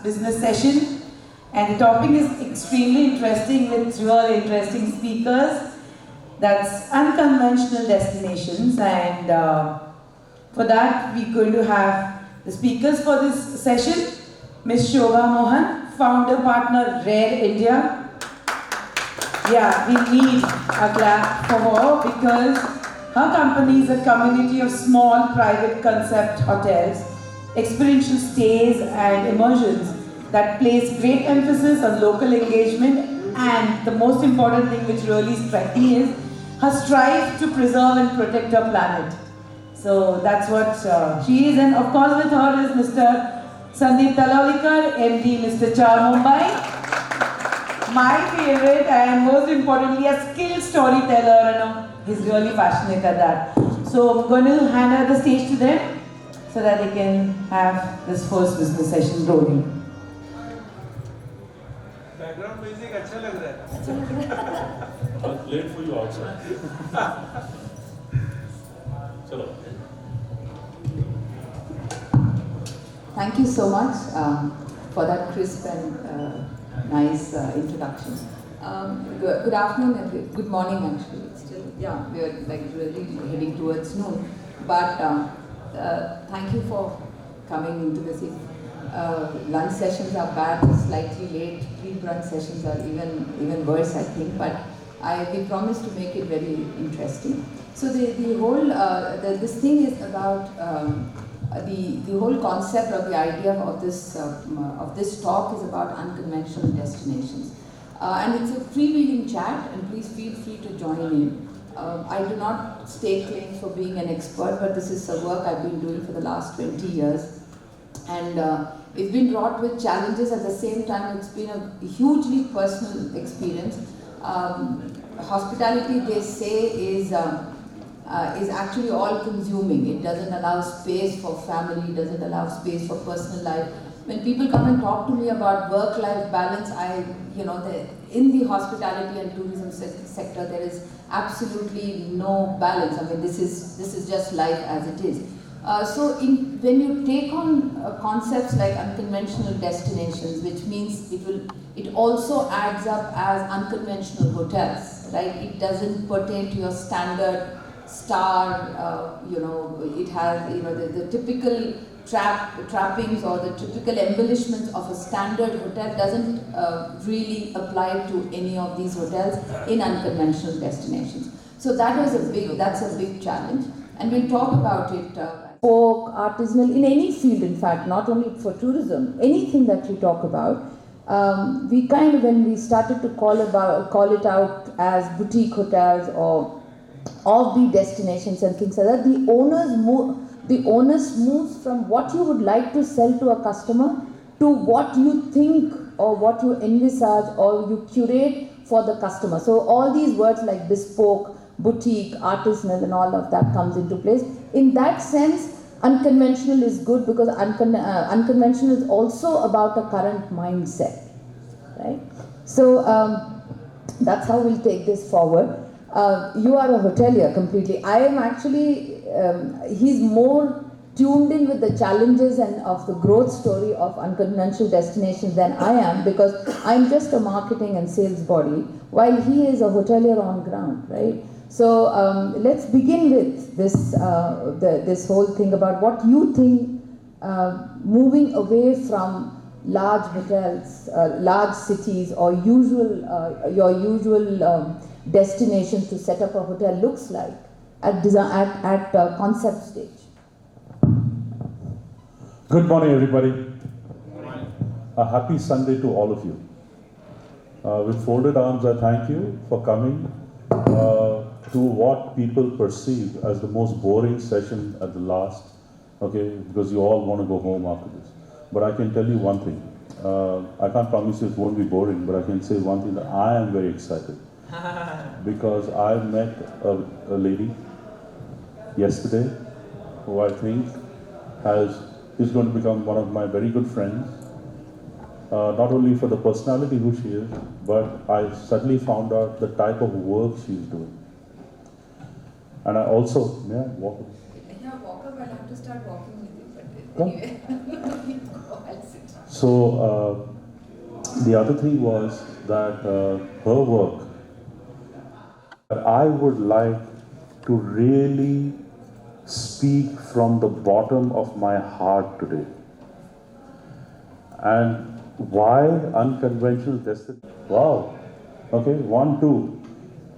business session. And the topic is extremely interesting with real interesting speakers. That's unconventional destinations. And for that, we're going to have the speakers for this session. Ms. Shoba Mohan, founder partner Rare India. Yeah, we need a clap for her because her company is a community of small private concept hotels, experiential stays and immersions that place great emphasis on local engagement, and the most important thing which really strikes me is her strive to preserve and protect her planet. So that's what she is, and of course with her is Mr. Sandeep Talaulicar, MD Mr. Char Mumbai. My favorite and most importantly a skilled storyteller, and he's really passionate at that. So I'm going to hand over the stage to them so that they can have this first business session rolling. Background music अच्छा लग रहा है. I'll play it for you outside. Chalo. Thank you so much for that crisp and nice introduction. Good afternoon, good morning actually. It's still, yeah, we are like really heading towards noon. But thank you for coming into this. Lunch sessions are bad, slightly late. Pre-brunch sessions are even worse, I think. But we promise to make it very interesting. So the whole this thing is about. The whole concept or the idea of this talk is about unconventional destinations, and it's a freewheeling chat. And please feel free to join in. I do not stake claims for being an expert, but this is a work I've been doing for the last 20 years, and it's been wrought with challenges. At the same time, it's been a hugely personal experience. Hospitality, they say, is actually all-consuming. It doesn't allow space for family, doesn't allow space for personal life. When people come and talk to me about work-life balance, in the hospitality and tourism sector, there is absolutely no balance. I mean, this is just life as it is. When you take on concepts like unconventional destinations, which means it also adds up as unconventional hotels, right? It doesn't pertain to your standard star, it has, the typical trappings or the typical embellishments of a standard hotel doesn't really apply to any of these hotels in unconventional destinations. So that's a big challenge, and we'll talk about it. Folk, artisanal, in any field, in fact, not only for tourism, anything that you talk about. We kind of, when we started to call it out as boutique hotels or offbeat destinations and things like that, the onus moves from what you would like to sell to a customer to what you think or what you envisage or you curate for the customer. So all these words like bespoke, boutique, artisanal and all of that comes into place. In that sense, unconventional is good because unconventional is also about a current mindset, right? So that's how we'll take this forward. You are a hotelier completely. I am actually, he's more tuned in with the challenges and of the growth story of unconventional destinations than I am, because I'm just a marketing and sales body, while he is a hotelier on ground, right? So let's begin with this, this whole thing about what you think moving away from large hotels, large cities or your usual destinations to set up a hotel looks like at concept stage. Good morning, everybody. A happy Sunday to all of you. With folded arms, I thank you for coming to what people perceive as the most boring session at the last, okay, because you all want to go home after this. But I can tell you one thing. I can't promise you it won't be boring, but I can say one thing, that I am very excited. Because I met a lady yesterday who I think is going to become one of my very good friends. Not only for the personality who she is, but I suddenly found out the type of work she's doing. And I also, walk. Yeah, walk up, I'll have to start walking with you, but Come. anyway, I'll sit. So the other thing was that her work, I would like to really speak from the bottom of my heart today. And why unconventional destiny? Wow. Okay, 1, 2.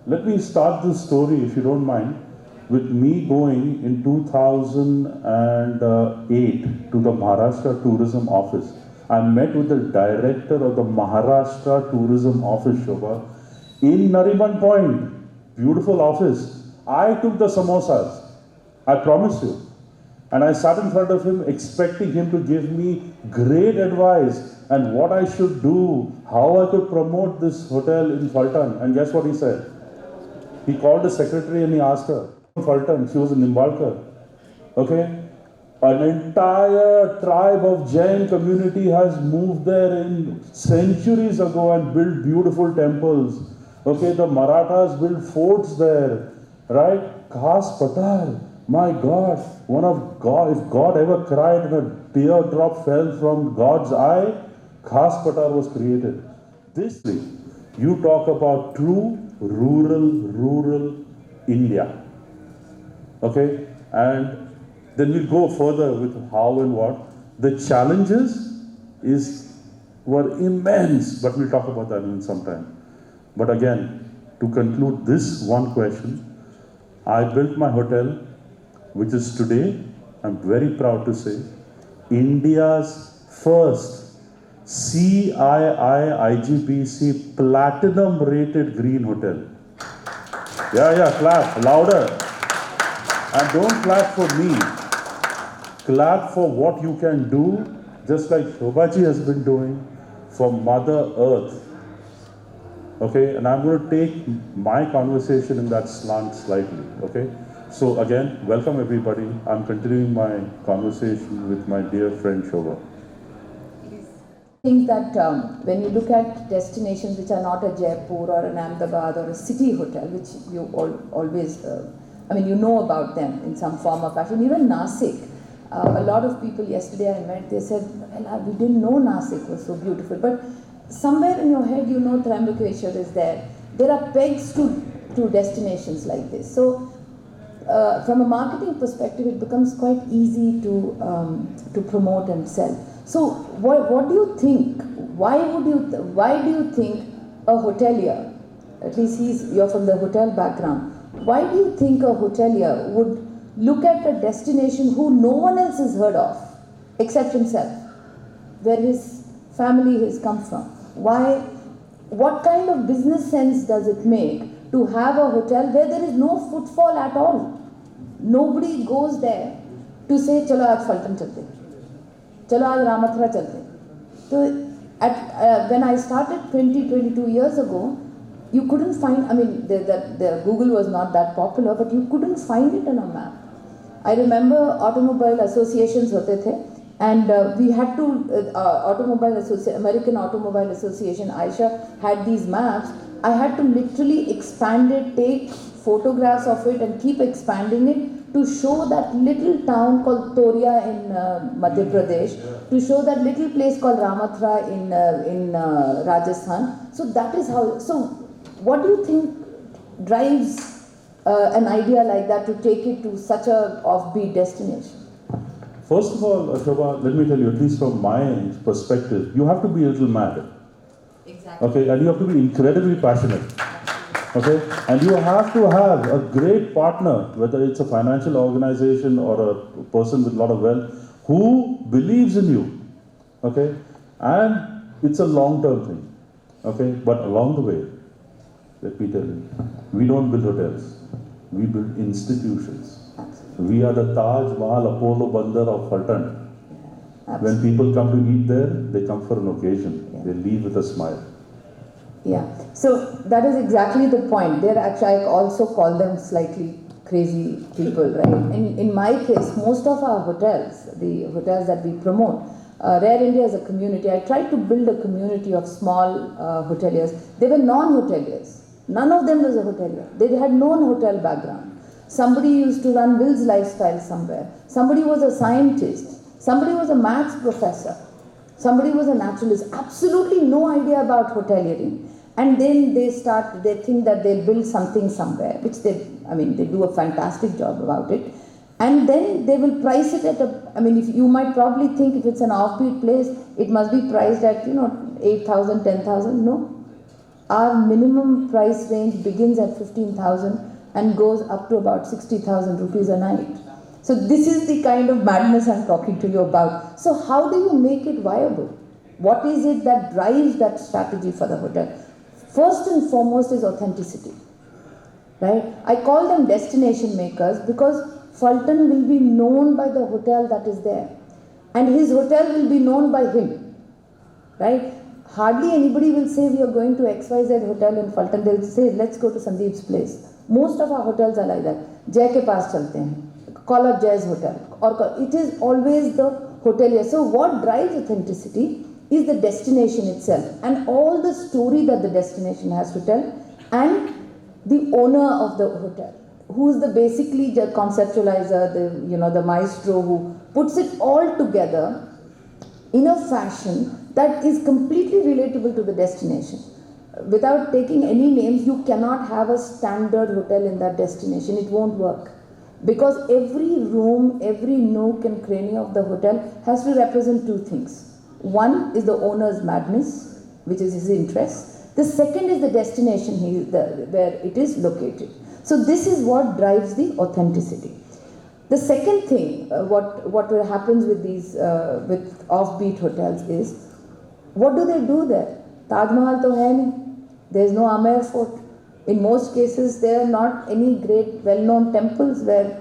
Let me start this story, if you don't mind, with me going in 2008 to the Maharashtra Tourism Office. I met with the director of the Maharashtra Tourism Office, Shoba, in Nariman Point. Beautiful office. I took the samosas. I promise you. And I sat in front of him expecting him to give me great advice and what I should do, how I could promote this hotel in Phaltan. And guess what he said? He called the secretary and he asked her, Phaltan, she was in Nimbalkar. Okay? An entire tribe of Jain community has moved there in centuries ago and built beautiful temples. Okay, the Marathas built forts there. Right? Khas Patar. My God, if God ever cried and a teardrop fell from God's eye, Khas Patar was created. This thing, you talk about true rural India. Okay? And then we'll go further with how and what. The challenges were immense, but we'll talk about that in some time. But again, to conclude this one question, I built my hotel, which is today, I'm very proud to say, India's first CII IGPC platinum rated green hotel. Yeah, clap, louder. And don't clap for me. Clap for what you can do, just like Shobaji has been doing for Mother Earth. Okay, and I'm going to take my conversation in that slant slightly. Okay, so again, welcome everybody. I'm continuing my conversation with my dear friend Shoba. I think that when you look at destinations which are not a Jaipur or an Ahmedabad or a city hotel, which you always, you know about them in some form or fashion. Even Nashik, a lot of people yesterday I met, they said, well, we didn't know Nashik was so beautiful. But somewhere in your head, you know Trimbakeshwar is there. There are pegs to destinations like this. So, from a marketing perspective, it becomes quite easy to promote and sell. So, what do you think? Why do you think a hotelier, at least you're from the hotel background, why do you think a hotelier would look at a destination who no one else has heard of, except himself, where his family has come from? Why? What kind of business sense does it make to have a hotel where there is no footfall at all? Nobody goes there to say, "Chalo aaj Phaltan chalte, chalo aaj Ramathra chalte." So, when I started 22 years ago, you couldn't find. The Google was not that popular, but you couldn't find it on a map. I remember automobile associations hote the. And we had to, American Automobile Association, Aisha, had these maps. I had to literally expand it, take photographs of it and keep expanding it to show that little town called Toria in Madhya Pradesh, to show that little place called Ramathra in Rajasthan. So that is how, so what do you think drives an idea like that to take it to such a offbeat destination? First of all, Shoba, let me tell you, at least from my perspective, you have to be a little mad. Exactly. Okay, and you have to be incredibly passionate. Okay, and you have to have a great partner, whether it's a financial organization or a person with a lot of wealth, who believes in you. Okay, and it's a long-term thing. Okay, but along the way, let me tell you, we don't build hotels, we build institutions. We are the Taj Mahal Apollo Bandar of Phaltan. When people come to eat there, they come for an occasion. Yeah. They leave with a smile. Yeah. So that is exactly the point. They're actually, I also call them slightly crazy people, right? In my case, most of our hotels, the hotels that we promote, Rare India is a community. I tried to build a community of small hoteliers. They were non-hoteliers. None of them was a hotelier. They had no hotel background. Somebody used to run Will's Lifestyle somewhere. Somebody was a scientist. Somebody was a maths professor. Somebody was a naturalist, absolutely no idea about hoteliering. And then they think that they'll build something somewhere, which they do a fantastic job about it. And then they will price it at if you might probably think if it's an offbeat place, it must be priced at, 8,000, 10,000. No. Our minimum price range begins at 15,000 and goes up to about 60,000 rupees a night. So this is the kind of madness I'm talking to you about. So how do you make it viable? What is it that drives that strategy for the hotel? First and foremost is authenticity, right? I call them destination makers because Phaltan will be known by the hotel that is there, and his hotel will be known by him, right? Hardly anybody will say we are going to XYZ hotel in Phaltan. They'll say let's go to Sandeep's place. Most of our hotels are like that. Jay ke paas chalte hain. Call up Jay's hotel. Or it is always the hotelier. So what drives authenticity is the destination itself and all the story that the destination has to tell, and the owner of the hotel, who is basically the conceptualizer, the maestro who puts it all together in a fashion that is completely relatable to the destination. Without taking any names, you cannot have a standard hotel in that destination. It won't work. Because every room, every nook and cranny of the hotel has to represent two things. One is the owner's madness, which is his interest. The second is the destination where it is located. So this is what drives the authenticity. The second thing, what happens with these with offbeat hotels is, what do they do there? Taj Mahal to hai nahi. There is no Amer Fort. In most cases, there are not any great well-known temples where,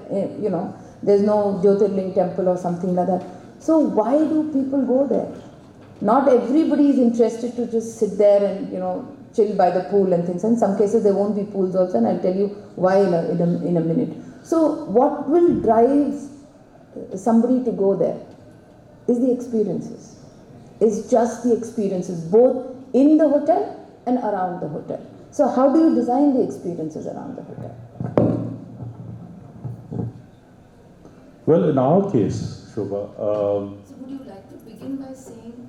there's no Jyotirling temple or something like that. So why do people go there? Not everybody is interested to just sit there and, chill by the pool and things. In some cases, there won't be pools also, and I'll tell you why in a minute. So what will drive somebody to go there is the experiences. It's just the experiences, both in the hotel and around the hotel. So how do you design the experiences around the hotel? Well, in our case, Shoba. So would you like to begin by saying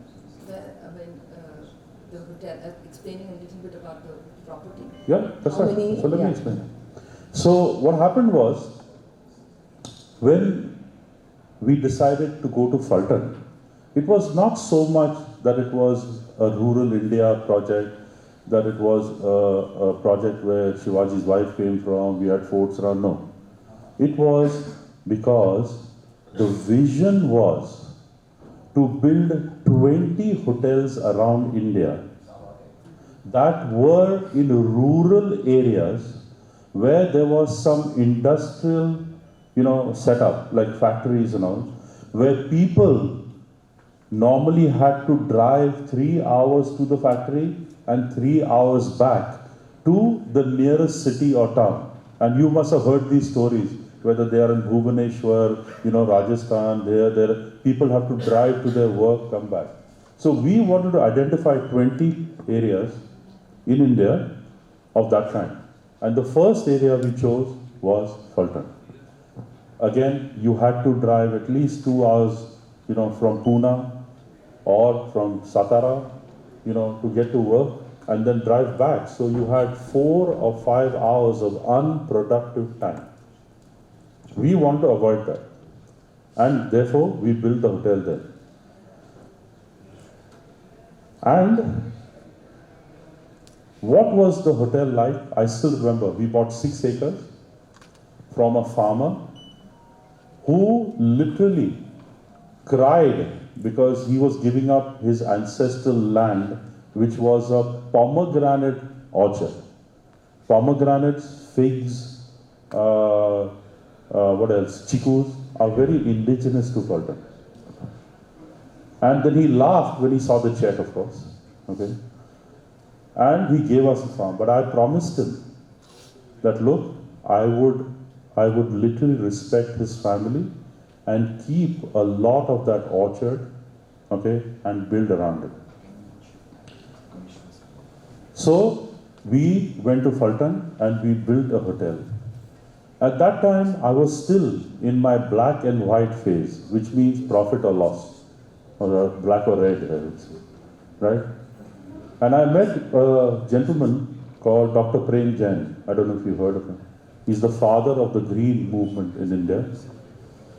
the hotel, explaining a little bit about the property? Yeah, that's right. So let me explain. So what happened was, when we decided to go to Phaltan, it was not so much that it was a rural India project, that it was a project where Shivaji's wife came from, we had forts around. No. It was because the vision was to build 20 hotels around India that were in rural areas where there was some industrial, setup, like factories and all, where people normally had to drive 3 hours to the factory and 3 hours back to the nearest city or town. And you must have heard these stories, whether they are in Bhubaneswar, Rajasthan, there people have to drive to their work, come back. So we wanted to identify 20 areas in India of that kind. And the first area we chose was Phaltan. Again, you had to drive at least 2 hours, from Pune or from Satara, to get to work, and then drive back. So you had 4 or 5 hours of unproductive time. We want to avoid that. And therefore, we built the hotel there. And what was the hotel like? I still remember, we bought 6 acres from a farmer who literally cried because he was giving up his ancestral land, which was a pomegranate orchard. Pomegranates, figs, what else? Chikus are very indigenous to Phaltan. And then he laughed when he saw the check, of course. Okay. And he gave us a farm. But I promised him that, look, I would literally respect his family and keep a lot of that orchard, okay, and build around it. So we went to Phaltan and we built a hotel. At that time, I was still in my black and white phase, which means profit or loss. or black or red, I would say, right? And I met a gentleman called Dr. Prem Jain. I don't know if you've heard of him. He's the father of the green movement in India.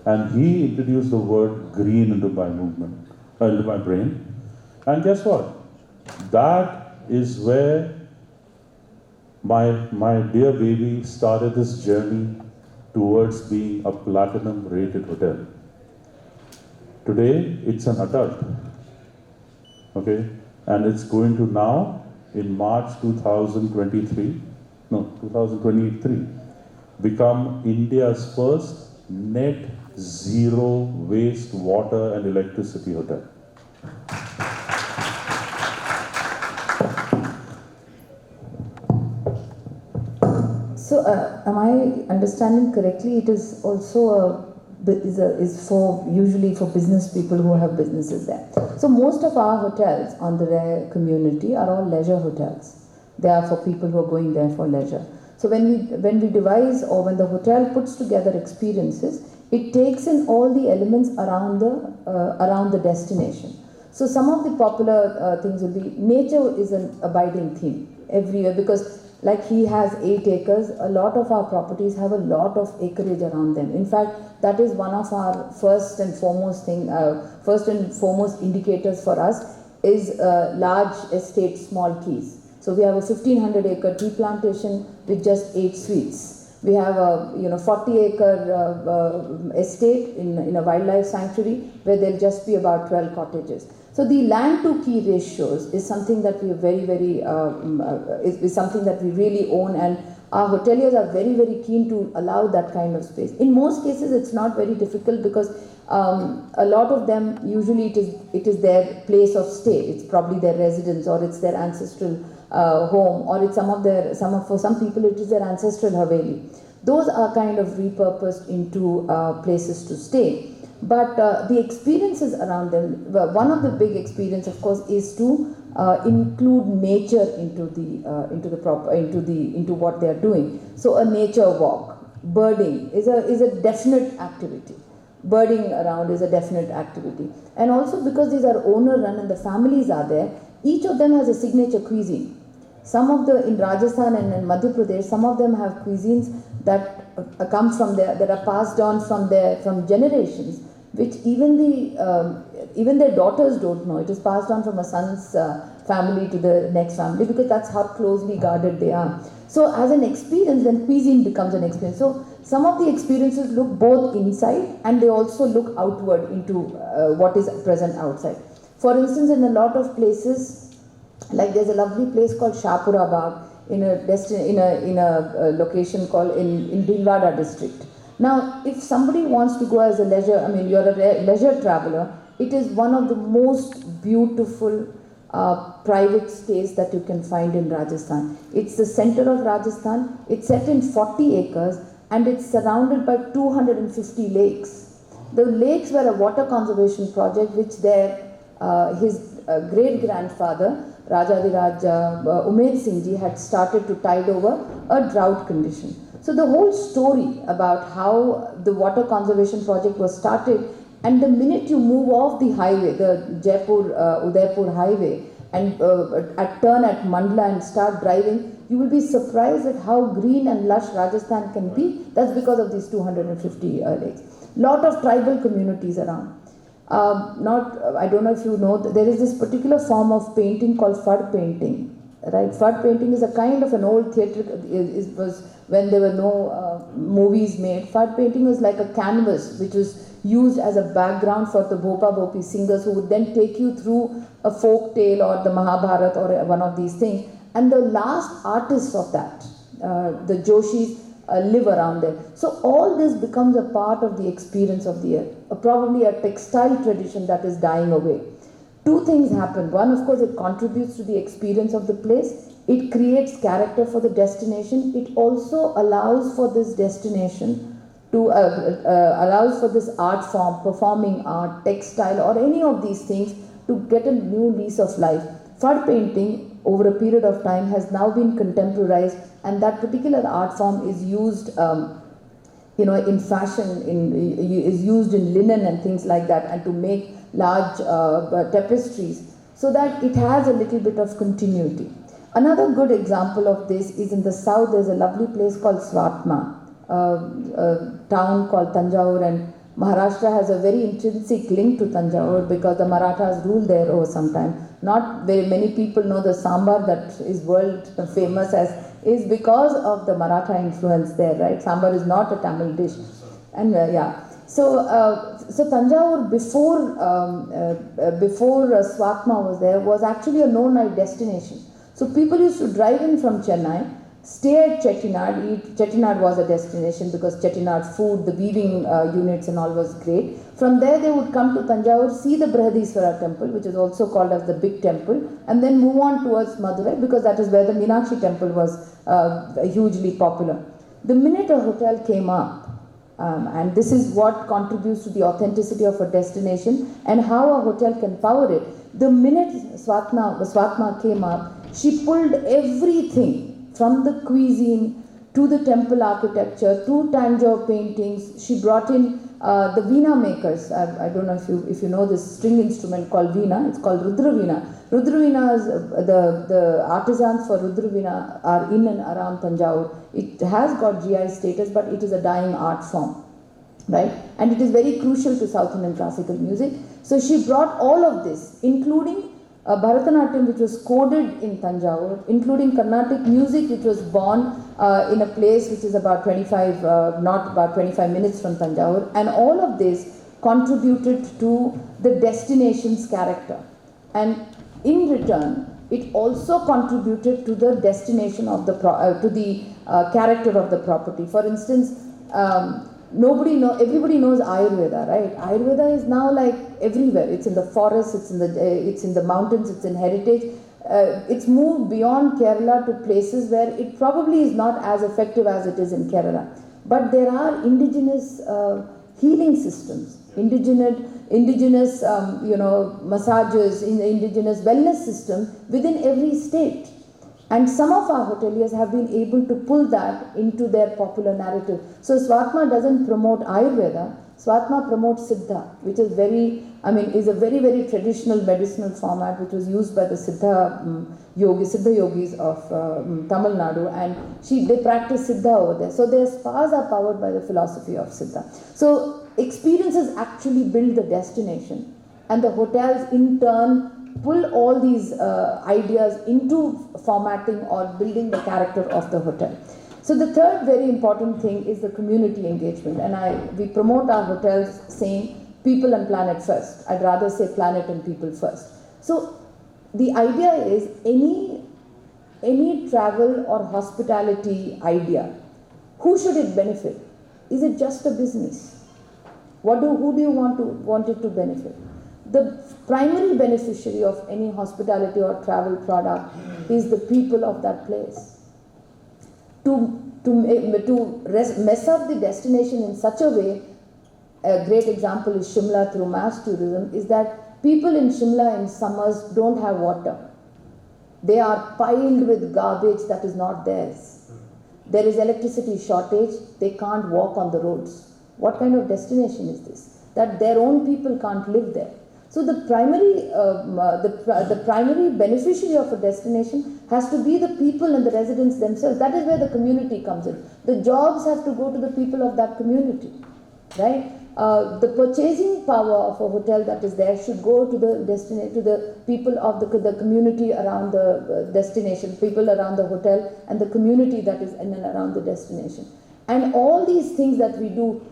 And he introduced the word green into my movement, into my brain. And guess what? That is where my dear baby started this journey towards being a platinum rated hotel. Today, it's an adult, okay? And it's going to now, in March 2023, become India's first net zero waste water and electricity hotel. So, am I understanding correctly? It is also usually for business people who have businesses there. So, most of our hotels on the rare community are all leisure hotels. They are for people who are going there for leisure. So, when we devise or when the hotel puts together experiences, it takes in all the elements around the destination. So, some of the popular things will be nature is an abiding theme everywhere, because like he has 8 acres, a lot of our properties have a lot of acreage around them. In fact, that is one of our first and foremost indicators for us is large estate, small keys. So we have a 1500 acre tea plantation with just 8 suites. We have a 40 acre estate in a wildlife sanctuary where there'll just be about 12 cottages. So the land to key ratios is something that we are is something that we really own, and our hoteliers are very, very keen to allow that kind of space. In most cases, it's not very difficult because a lot of them usually it is their place of stay. It's probably their residence, or it's their ancestral home, or it's for some people it is their ancestral haveli. Those are kind of repurposed into places to stay. But the experiences around them, one of the big experience, of course, is to include nature into what they are doing. So a nature walk, birding is a definite activity. Birding around is a definite activity, and also because these are owner run and the families are there, each of them has a signature cuisine. Some of the in Rajasthan and in Madhya Pradesh, some of them have cuisines that come from there, that are passed on from generations, which even their daughters don't know. It is passed on from a son's family to the next family, because that's how closely guarded they are. So as an experience, then cuisine becomes an experience. So some of the experiences look both inside and they also look outward into what is present outside. For instance, in a lot of places, like there's a lovely place called Shapura Bagh in a location called in Bhilwara district. Now, if somebody wants to go as a leisure, you're a leisure traveler, it is one of the most beautiful private stays that you can find in Rajasthan. It's the center of Rajasthan. It's set in 40 acres and it's surrounded by 250 lakes. The lakes were a water conservation project which his great-grandfather, Rajadiraj Umed Singh Ji, had started to tide over a drought condition. So the whole story about how the water conservation project was started, and the minute you move off the highway, the Jaipur-Udaipur highway, and turn at Mandla and start driving, you will be surprised at how green and lush Rajasthan can be. That's because of these 250 lakes. Lot of tribal communities around. I don't know if you know, there is this particular form of painting called fud painting. Right, fud painting is a kind of an old theatre. It was when there were no movies made. Fud painting was like a canvas which was used as a background for the Bhopa Bhopi singers, who would then take you through a folk tale or the Mahabharata or one of these things. And the last artists of that, the Joshis, live around there. So all this becomes a part of the experience of the year. Probably a textile tradition that is dying away. Two things happen. One, of course, it contributes to the experience of the place. It creates character for the destination. It also allows for this destination to, allows for this art form, performing art, textile, or any of these things to get a new lease of life. Fud painting, over a period of time, has now been contemporized, and that particular art form is used in fashion, is used in linen and things like that, and to make large tapestries, so that it has a little bit of continuity. Another good example of this is in the south. There's a lovely place called Swatma, a town called Tanjore, and Maharashtra has a very intrinsic link to Tanjore because the Marathas ruled there over some time. Not very many people know the sambar that is world famous as is because of the Maratha influence there, right? Sambar is not a Tamil dish, and So Tanjore before Swatma was there was actually a no-night destination. So people used to drive in from Chennai, stay at Chettinad. Chettinad was a destination because Chettinad food, the weaving units and all was great. From there they would come to Tanjore, see the Brihadiswara temple, which is also called as the big temple, and then move on towards Madurai because that is where the Meenakshi temple was hugely popular. The minute a hotel came up, and this is what contributes to the authenticity of a destination and how a hotel can power it. The minute Swatma came up, she pulled everything from the cuisine to the temple architecture to Tanjore paintings. She brought in the veena makers. I don't know if you know this string instrument called veena. It's called Rudra veena. Rudra veena is the artisans for Rudra veena are in and around Tanjore. It has got GI status, but it is a dying art form, right? And it is very crucial to South Indian classical music. So she brought all of this, including Bharatanatyam, which was coded in Tanjore, including Carnatic music, which was born in a place which is about 25 minutes from Tanjore, and all of this contributed to the destination's character. And in return, it also contributed to the destination of the character of the property. For instance, everybody knows Ayurveda, right? Ayurveda is now like everywhere. It's in the forests, it's in the mountains, it's in heritage. It's moved beyond Kerala to places where it probably is not as effective as it is in Kerala. But there are indigenous healing systems, indigenous massages, indigenous wellness system within every state. And some of our hoteliers have been able to pull that into their popular narrative. So Swatma doesn't promote Ayurveda, Swatma promotes Siddha, which is a very, very traditional medicinal format which was used by the Siddha yogis of Tamil Nadu, and they practice Siddha over there. So their spas are powered by the philosophy of Siddha. So experiences actually build the destination, and the hotels in turn pull all these ideas into formatting or building the character of the hotel. So the third very important thing is the community engagement, and we promote our hotels saying people and planet first. I'd rather say planet and people first. So the idea is any travel or hospitality idea, who should it benefit? Is it just a business? Who do you want it to benefit? The primary beneficiary of any hospitality or travel product is the people of that place. To mess up the destination in such a way, a great example is Shimla through mass tourism, is that people in Shimla in summers don't have water. They are piled with garbage that is not theirs. There is electricity shortage, they can't walk on the roads. What kind of destination is this? That their own people can't live there. So the primary beneficiary of a destination has to be the people and the residents themselves. That is where the community comes in. The jobs have to go to the people of that community, right? The purchasing power of a hotel that is there should go to the people of the community around the destination, people around the hotel, and the community that is in and around the destination. And all these things that we do,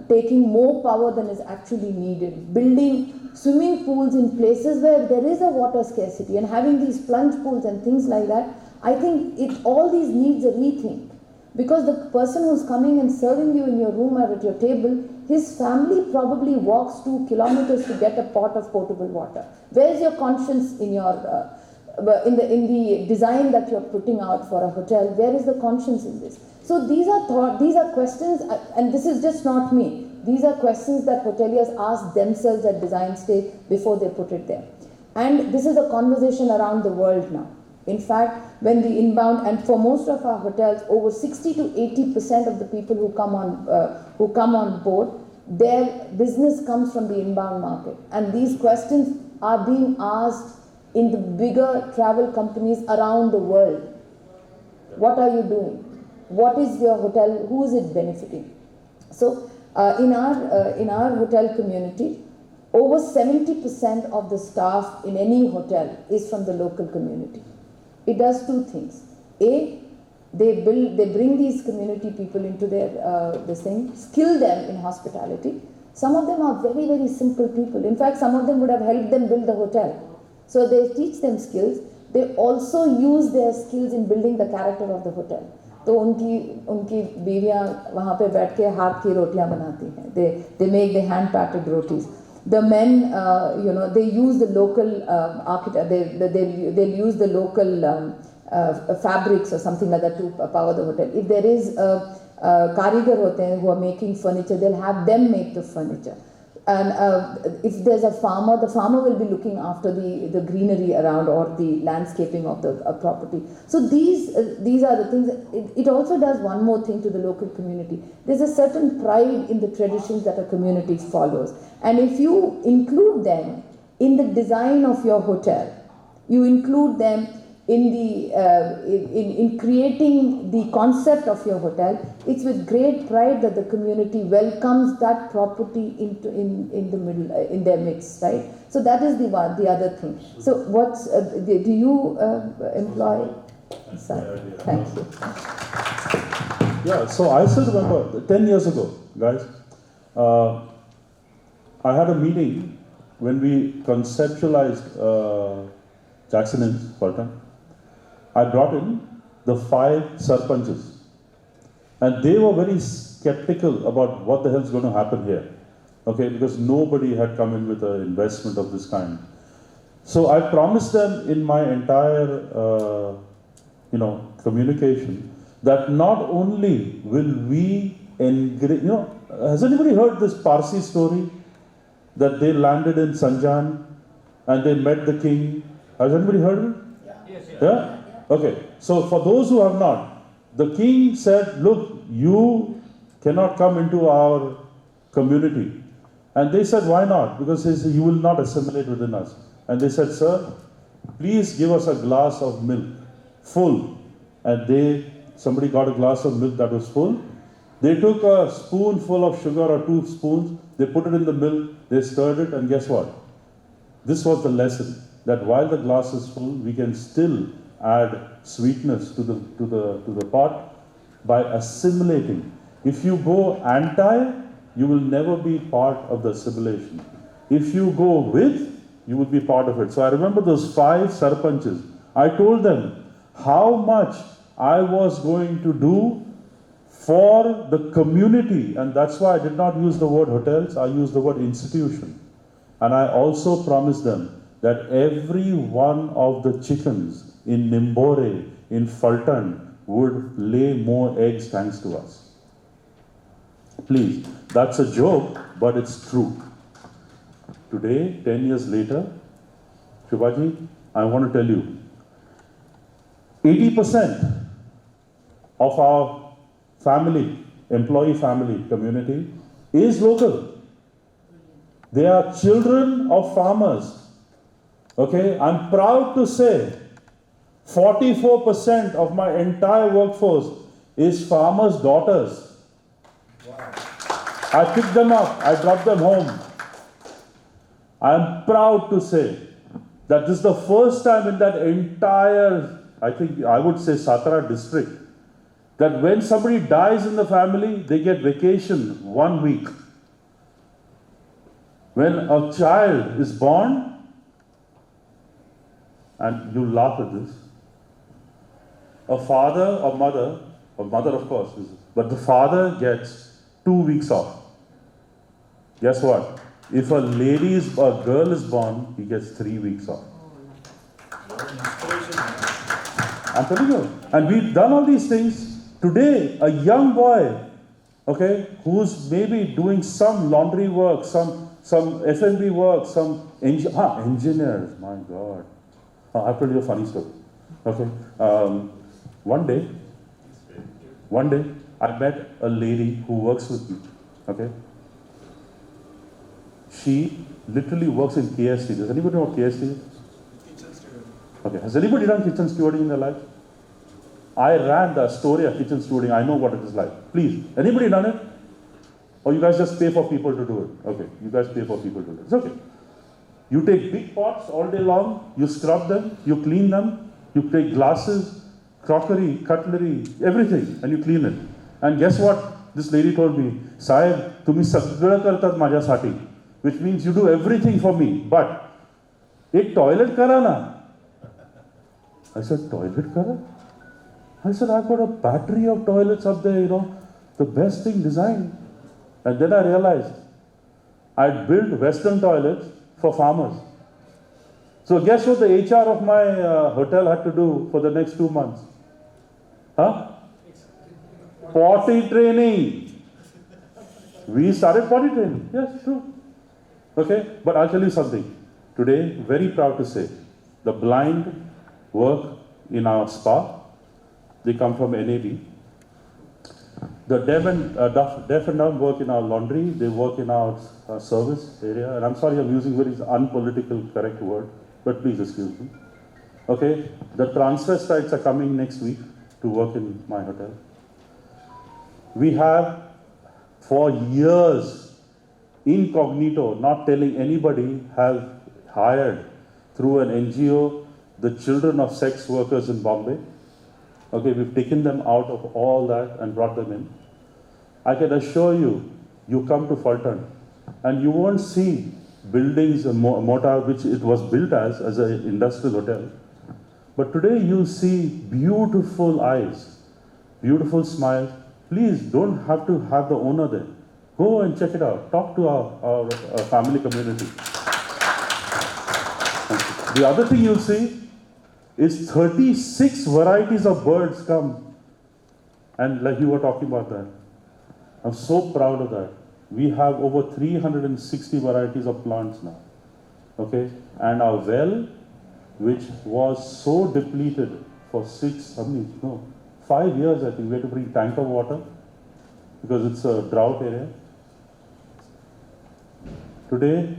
taking more power than is actually needed, building swimming pools in places where there is a water scarcity, and having these plunge pools and things like that, I think all these needs a rethink. Because the person who's coming and serving you in your room or at your table, his family probably walks 2 kilometers to get a pot of potable water. Where is your conscience in your in the design that you're putting out for a hotel? Where is the conscience in this? So these are questions, and this is just not me. These are questions that hoteliers ask themselves at design stage before they put it there. And this is a conversation around the world now. In fact, when the inbound, and for most of our hotels, over 60 to 80% of the people who come on board their business comes from the inbound market. And these questions are being asked in the bigger travel companies around the world. What are you doing? What is your hotel? Who is it benefiting? So in our hotel community, over 70% of the staff in any hotel is from the local community. It does two things. A, they bring these community people into their this thing, skill them in hospitality. Some of them are very, very simple people. In fact, some of them would have helped them build the hotel. So they teach them skills. They also use their skills in building the character of the hotel. तो उनकी बीवियाँ वहाँ पे बैठ के हाथ की रोटियाँ बनाती हैं. They make the hand patted rotis. The men, they use the local architect. They'll use the local fabrics or something like that to power the hotel. If there is karigar hote hain who are making furniture, they'll have them make the furniture. And if there's a farmer, the farmer will be looking after the greenery around or the landscaping of the property. So these are the things. It also does one more thing to the local community. There's a certain pride in the traditions that a community follows. And if you include them in the design of your hotel, you include them in in creating the concept of your hotel, it's with great pride that the community welcomes that property in the middle, in their midst, right? So that is the other thing. So what's do you employ? Sorry. Thank you. Yeah, so I still remember 10 years ago, guys, I had a meeting when we conceptualized Jakson in Phaltan. I brought in the 5 sarpanches, and they were very skeptical about what the hell is going to happen here, okay, because nobody had come in with an investment of this kind. So I promised them in my entire, communication that not only will we has anybody heard this Parsi story that they landed in Sanjan and they met the king? Has anybody heard of it? Yeah? Okay, so for those who have not, the king said, look, you cannot come into our community. And they said, why not? Because he said, you will not assimilate within us. And they said, sir, please give us a glass of milk, full. And somebody got a glass of milk that was full. They took a spoonful of sugar or 2 spoons, they put it in the milk, they stirred it, and guess what? This was the lesson, that while the glass is full, we can still add sweetness to the pot by assimilating. If you go anti, you will never be part of the assimilation. If you go with, you will be part of it. So I remember those 5 sarpanches. I told them how much I was going to do for the community, and that's why I did not use the word hotels, I used the word institution. And I also promised them that every one of the chickens in Nimbore, in Phaltan, would lay more eggs thanks to us. Please, that's a joke, but it's true. Today, 10 years later, Shobaji, I want to tell you, 80% of our employee family community is local. They are children of farmers. Okay, I'm proud to say 44% of my entire workforce is farmers' daughters. Wow. I pick them up, I drop them home. I'm proud to say that this is the first time in that entire, I would say Satara district, that when somebody dies in the family, they get vacation 1 week. When a child is born, and you laugh at this, a father or mother of course, but the father gets 2 weeks off. Guess what? If a girl is born, he gets 3 weeks off. I'm telling you. And we've done all these things. Today, a young boy, okay, who's maybe doing some laundry work, some F&B work, some engineers, my God. I'll tell you a funny story. Okay. One day, I met a lady who works with me. Okay. She literally works in KST. Does anybody know what KST is? Kitchen steward. Okay. Has anybody done kitchen stewarding in their life? I ran the Astoria kitchen stewarding. I know what it is like. Please, anybody done it? Or you guys just pay for people to do it? Okay, you guys pay for people to do it. It's okay. You take big pots all day long, you scrub them, you clean them, you take glasses, crockery, cutlery, everything, and you clean it. And guess what? This lady told me, Sahib, tumhi sagda kartat माझ्यासाठी, which means you do everything for me, but एक toilet kara na. I said, toilet kara? I said, I've got a battery of toilets up there, the best thing designed. And then I realized I'd built Western toilets for farmers. So guess what the HR of my hotel had to do for the next 2 months? Huh? Potty training. We started potty training. Yes, true. Okay, but I'll tell you something. Today, very proud to say, the blind work in our spa. They come from NAB. The deaf and dumb work in our laundry. They work in our service area. And I'm sorry I'm using very unpolitical correct word, but please excuse me. Okay, the transvestites are coming next week to work in my hotel. We have, for years, incognito, not telling anybody, have hired through an NGO the children of sex workers in Bombay. Okay, we've taken them out of all that and brought them in. I can assure you, you come to Phaltan and you won't see buildings, Mota, which it was built as an industrial hotel. But today you see beautiful eyes, beautiful smiles. Please don't have to have the owner there. Go and check it out. Talk to our family community. The other thing you'll see is 36 varieties of birds come. And like you were talking about that. I'm so proud of that. We have over 360 varieties of plants now. Okay? And our well, which was so depleted for 5 years, I think, we had to bring tank of water because it's a drought area. Today,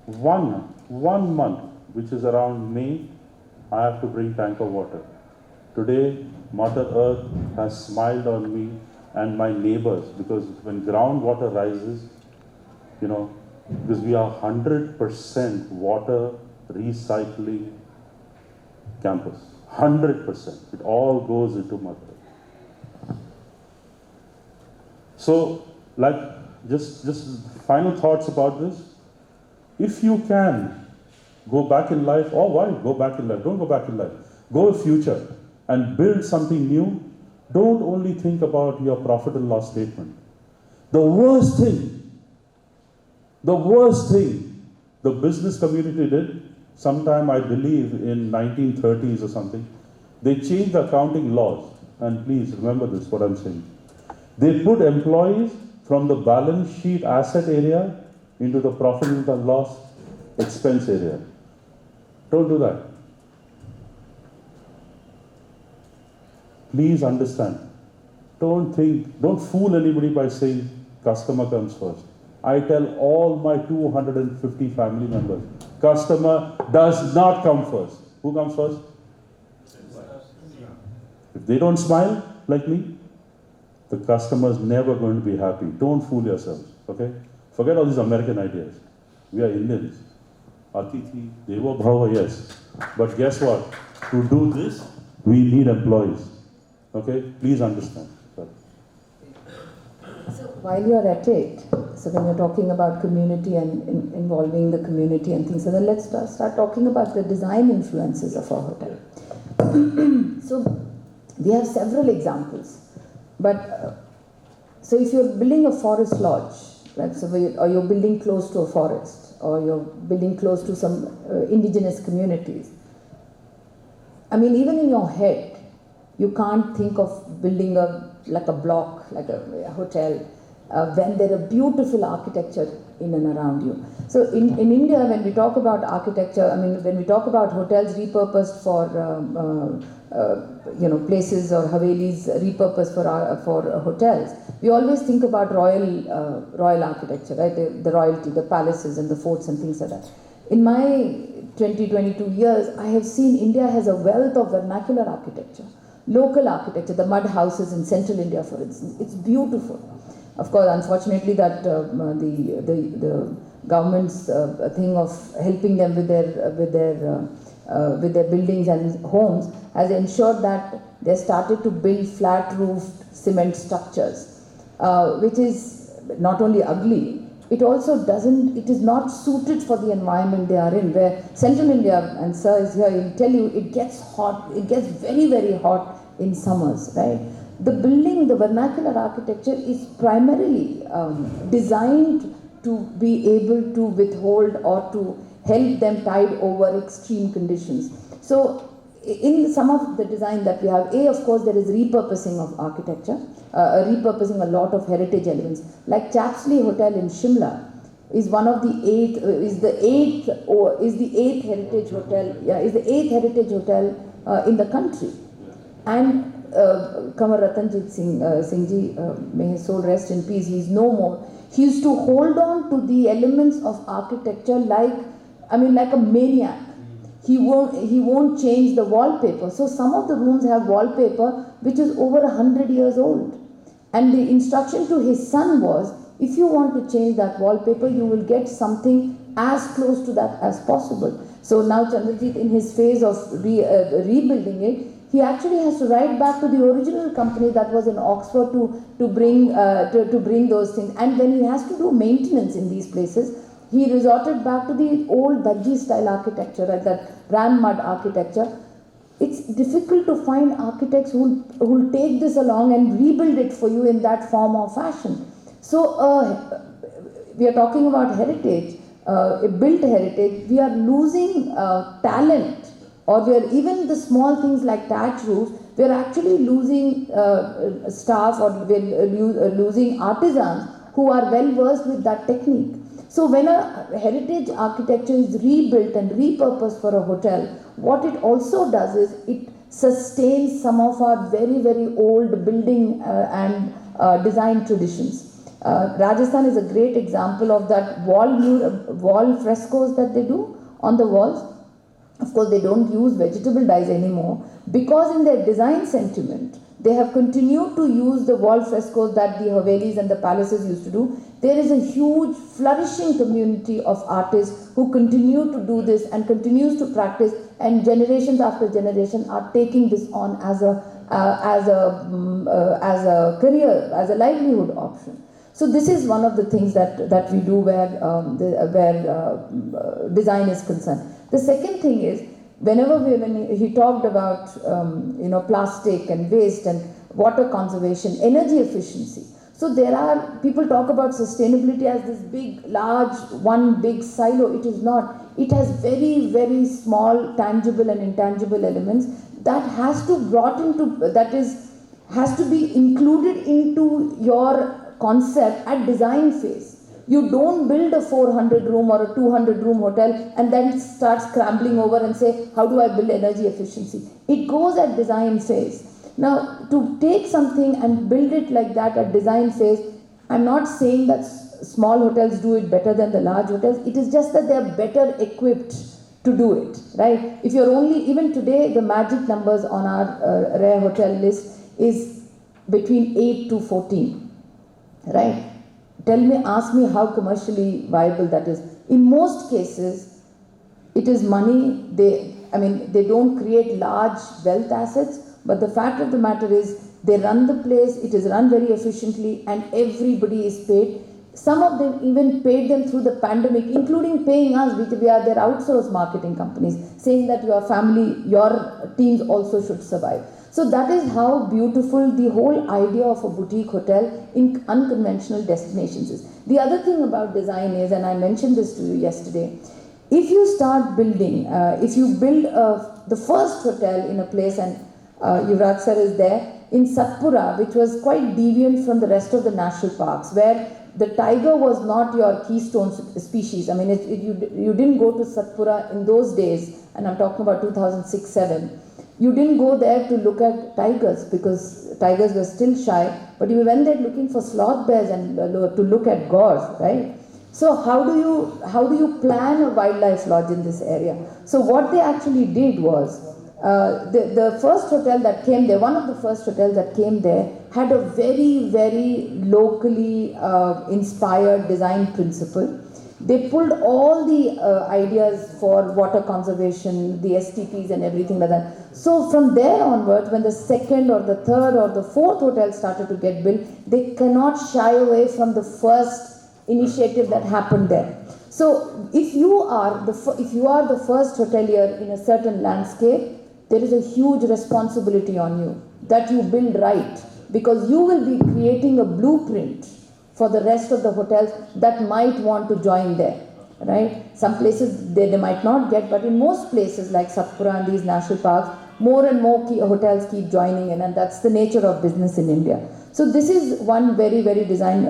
one month, which is around May, I have to bring tank of water. Today, Mother Earth has smiled on me and my neighbors, because when groundwater rises, because we are 100% water recycling campus. 100%. It all goes into Mother Earth. So, just final thoughts about this. If you can go back in life, or why go back in life? Don't go back in life. Go future and build something new. Don't only think about your profit and loss statement. The worst thing the business community did, sometime I believe in 1930s or something, they changed the accounting laws. And please remember this, what I'm saying. They put employees from the balance sheet asset area into the profit and loss expense area. Don't do that. Please understand. Don't fool anybody by saying customer comes first. I tell all my 250 family members, customer does not come first. Who comes first? If they don't smile like me, the customer is never going to be happy. Don't fool yourselves, okay? Forget all these American ideas. We are Indians. Atithi, Devo Bhava, yes. But guess what? To do this, we need employees. Okay? Please understand. Sorry. So while you are at it, so when you're talking about community and involving the community and things, so then let's start talking about the design influences of our hotel. So we have several examples. But so if you're building a forest lodge, right? So or you're building close to a forest, or you're building close to some indigenous communities. I mean, even in your head, you can't think of building a block, like a hotel, when there are beautiful architecture in and around you. So in India, when we talk about architecture, I mean, when we talk about hotels repurposed for places or havelis repurposed for hotels, we always think about royal architecture, right? The royalty, the palaces and the forts and things like that. In my 22 years, I have seen India has a wealth of vernacular architecture, local architecture, the mud houses in central India, for instance. It's beautiful. Of course, unfortunately, that the government's thing of helping them with their buildings and homes has ensured that they started to build flat-roofed cement structures, which is not only ugly, it also it is not suited for the environment they are in, where central India, and sir is here, he'll tell you, it gets hot, it gets very, very hot in summers, right? The building, the vernacular architecture is primarily designed to be able to withhold or to help them tide over extreme conditions. So in some of the design that we have, of course, there is repurposing of architecture, repurposing a lot of heritage elements. Like Chapsley Hotel in Shimla is one of the is the eighth heritage heritage hotel in the country. And Kamar Ratanjit Singh Ji, may his soul rest in peace, he is no more. He used to hold on to the elements of architecture like a maniac. He won't change the wallpaper. So some of the rooms have wallpaper which is over 100 years old. And the instruction to his son was, if you want to change that wallpaper, you will get something as close to that as possible. So now Chandrajit, in his phase of rebuilding it, he actually has to write back to the original company that was in Oxford to bring those things. And when he has to do maintenance in these places, he resorted back to the old Dajji style architecture, right, that ran mud architecture. It's difficult to find architects who will take this along and rebuild it for you in that form or fashion. So we are talking about heritage, built heritage. We are losing talent, or we are even the small things like thatch roofs. We are actually losing staff, or we are losing artisans who are well versed with that technique. So when a heritage architecture is rebuilt and repurposed for a hotel, what it also does is it sustains some of our very, very old building and design traditions. Rajasthan is a great example of that wall frescoes that they do on the walls. Of course, they don't use vegetable dyes anymore, because in their design sentiment, they have continued to use the wall frescoes that the Havelis and the palaces used to do. There is a huge flourishing community of artists who continue to do this and continues to practice, and generations after generation are taking this on as a career, as a livelihood option. So this is one of the things that we do where design is concerned. The second thing is, when he talked about plastic and waste and water conservation, energy efficiency. So there are, people talk about sustainability as this big, large, one big silo. It is not. It has very, very small tangible and intangible elements that has to be included into your concept at design phase. You don't build a 400 room or a 200 room hotel and then start scrambling over and say, how do I build energy efficiency? It goes at design phase. Now, to take something and build it like that at design phase, I'm not saying that small hotels do it better than the large hotels. It is just that they are better equipped to do it, right? If you're even today, the magic numbers on our rare hotel list is between 8 to 14, right? Ask me how commercially viable that is. In most cases, it is money. They don't create large wealth assets, but the fact of the matter is they run the place, it is run very efficiently, and everybody is paid. Some of them even paid them through the pandemic, including paying us, we are their outsourced marketing companies, saying that your family, your teams also should survive. So that is how beautiful the whole idea of a boutique hotel in unconventional destinations is. The other thing about design is, and I mentioned this to you yesterday, if you start building, if you build the first hotel in a place, and Yuvraj sir is there, in Satpura, which was quite deviant from the rest of the national parks, where the tiger was not your keystone species. I mean, you didn't go to Satpura in those days, and I'm talking about 2006-07. You didn't go there to look at tigers because tigers were still shy, but you went there looking for sloth bears and to look at gores, right? So how do you plan a wildlife lodge in this area? So what they actually did was, the first hotel that came there, one of the first hotels that came there, had a very, very locally inspired design principle. They pulled all the ideas for water conservation, the STPs and everything like that. So from there onwards, when the second or the third or the fourth hotel started to get built, they cannot shy away from the first initiative that happened there. So if you are the first hotelier in a certain landscape, there is a huge responsibility on you that you build right, because you will be creating a blueprint for the rest of the hotels that might want to join there, right? Some places they might not get, but in most places like Satpura and these national parks, more and more hotels keep joining in, and that's the nature of business in India. So this is one very, very design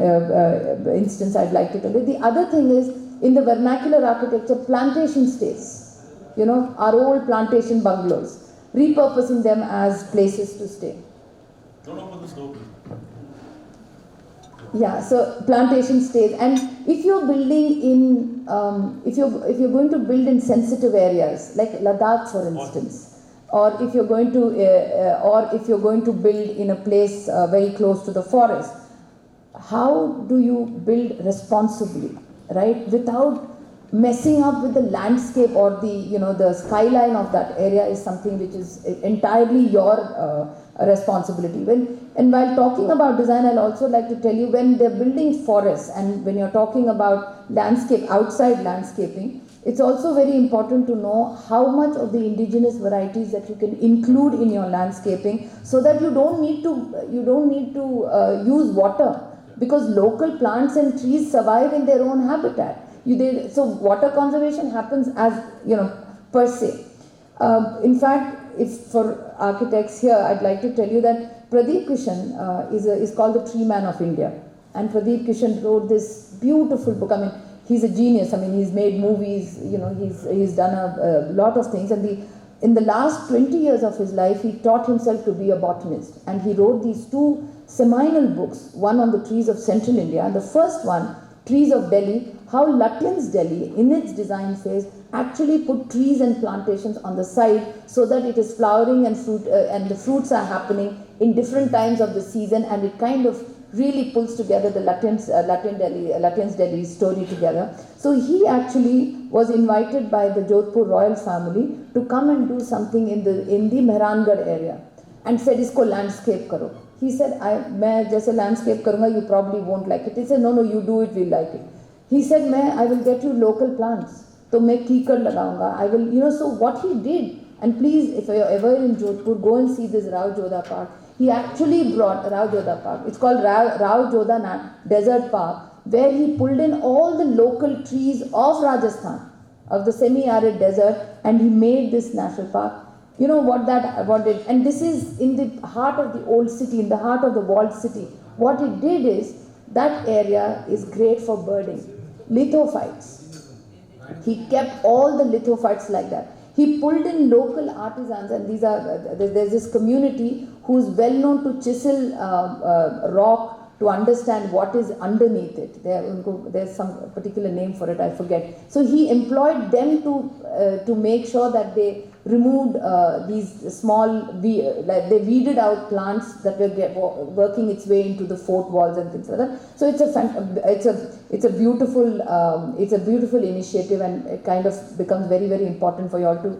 instance I'd like to tell you. The other thing is, in the vernacular architecture, plantation stays, our old plantation bungalows, repurposing them as places to stay. Don't open this door, please. Yeah, so plantation stays, and if you're building in, if you're going to build in sensitive areas like Ladakh, for instance, or if you're going to build in a place very close to the forest, how do you build responsibly, right? Without messing up with the landscape or the skyline of that area is something which is entirely your responsibility. And while talking about design, I'll also like to tell you, when they're building forests and when you're talking about outside landscaping, it's also very important to know how much of the indigenous varieties that you can include in your landscaping, so that you don't need to use water, because local plants and trees survive in their own habitat. So water conservation happens as per se. In fact, if for architects here, I'd like to tell you that Pradeep Kishan is called the Tree Man of India, and Pradeep Kishan wrote this beautiful book. I mean, he's a genius. I mean, he's made movies. He's done a lot of things, and in the last 20 years of his life, he taught himself to be a botanist, and he wrote these two seminal books, one on the trees of central India, and the first one, Trees of Delhi, how Lutyens Delhi, in its design phase, actually put trees and plantations on the side so that it is flowering and fruit, and the fruits are happening in different times of the season, and it kind of really pulls together the Lutyens Delhi story together. So he actually was invited by the Jodhpur royal family to come and do something in the Mehrangarh area, and said, "Isko landscape karo." He said, "मैं जैसे landscape करूँगा, you probably won't like it." He said, "No, you do it, we'll like it." He said, I will get you local plants. तो मैं कीकर लगाऊंगा. I will, so what he did, and please, if you're ever in Jodhpur, go and see this Rao Jodha Park. He actually brought Rao Jodha Park. It's called Rao Jodha Desert Park, where he pulled in all the local trees of Rajasthan, of the semi-arid desert, and he made this national park. You know what did, and this is in the heart of the old city, in the heart of the walled city. What it did is, that area is great for birding. Lithophytes. He kept all the lithophytes like that. He pulled in local artisans, and there's this community who's well known to chisel rock to understand what is underneath it. There's some particular name for it, I forget. So he employed them to make sure that they removed these small, they weeded out plants that were working its way into the fort walls and things like that. So it's a beautiful initiative, and it kind of becomes very, very important for you all to.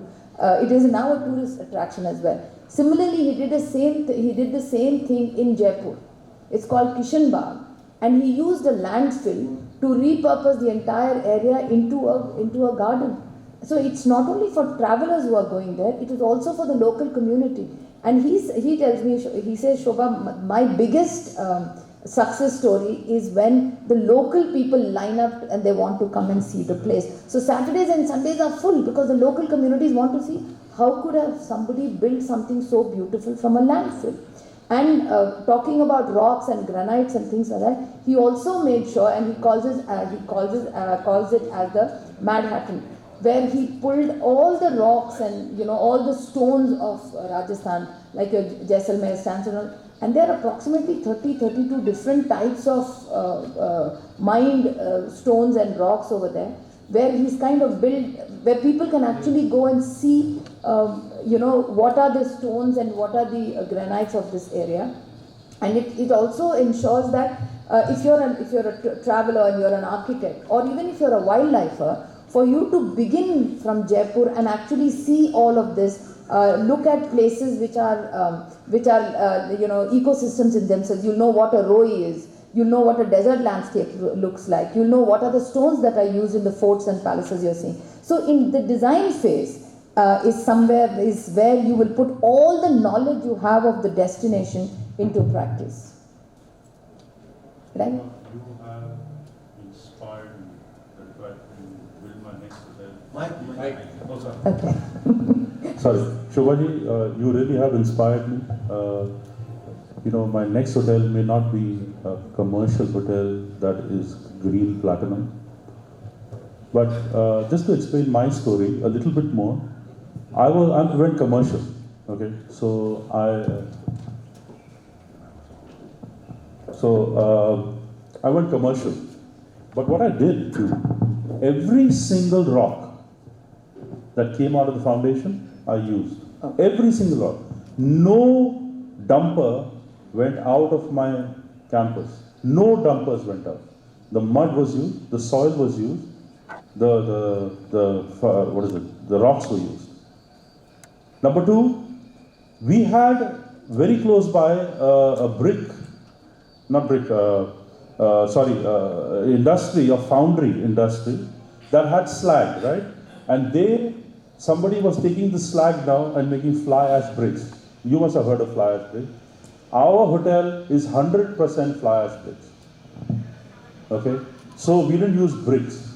It is now a tourist attraction as well. Similarly, he did the same thing in Jaipur. It's called Kishan Bagh, and he used a landfill to repurpose the entire area into a garden. So it's not only for travelers who are going there, it is also for the local community. And he tells me, he says, "Shoba, my biggest success story is when the local people line up and they want to come and see the place." So Saturdays and Sundays are full because the local communities want to see how could have somebody built something so beautiful from a landfill. And talking about rocks and granites and things like that, he also made sure, and he calls it as the Manhattan, where he pulled all the rocks and all the stones of Rajasthan, like your Jaisalmer stands and there are approximately 32 different types of mined stones and rocks over there, where he's kind of built, where people can actually go and see, what are the stones and what are the granites of this area. And it also ensures that if you're a traveler and you're an architect, or even if you're a wildlifer, for you to begin from Jaipur and actually see all of this, look at places which are ecosystems in themselves. You'll know what a RAWI is. You'll know what a desert landscape looks like. You'll know what are the stones that are used in the forts and palaces you're seeing. So in the design phase is where you will put all the knowledge you have of the destination into practice. Right? You have inspired me to build my next hotel. Mike. Oh, sorry. Okay. Sorry, Shobaji, you really have inspired me. My next hotel may not be a commercial hotel that is green platinum. But just to explain my story a little bit more, I went commercial. Okay, so I went commercial. But what I did too, every single rock that came out of the foundation, I used. Every single rock. No dumper went out of my campus. No dumpers went out. The mud was used, the soil was used, the rocks were used. Number two, we had very close by foundry industry that had slag, right? And somebody was taking the slag down and making fly ash bricks. You must have heard of fly ash bricks. Our hotel is 100% fly ash bricks. Okay? So we didn't use bricks,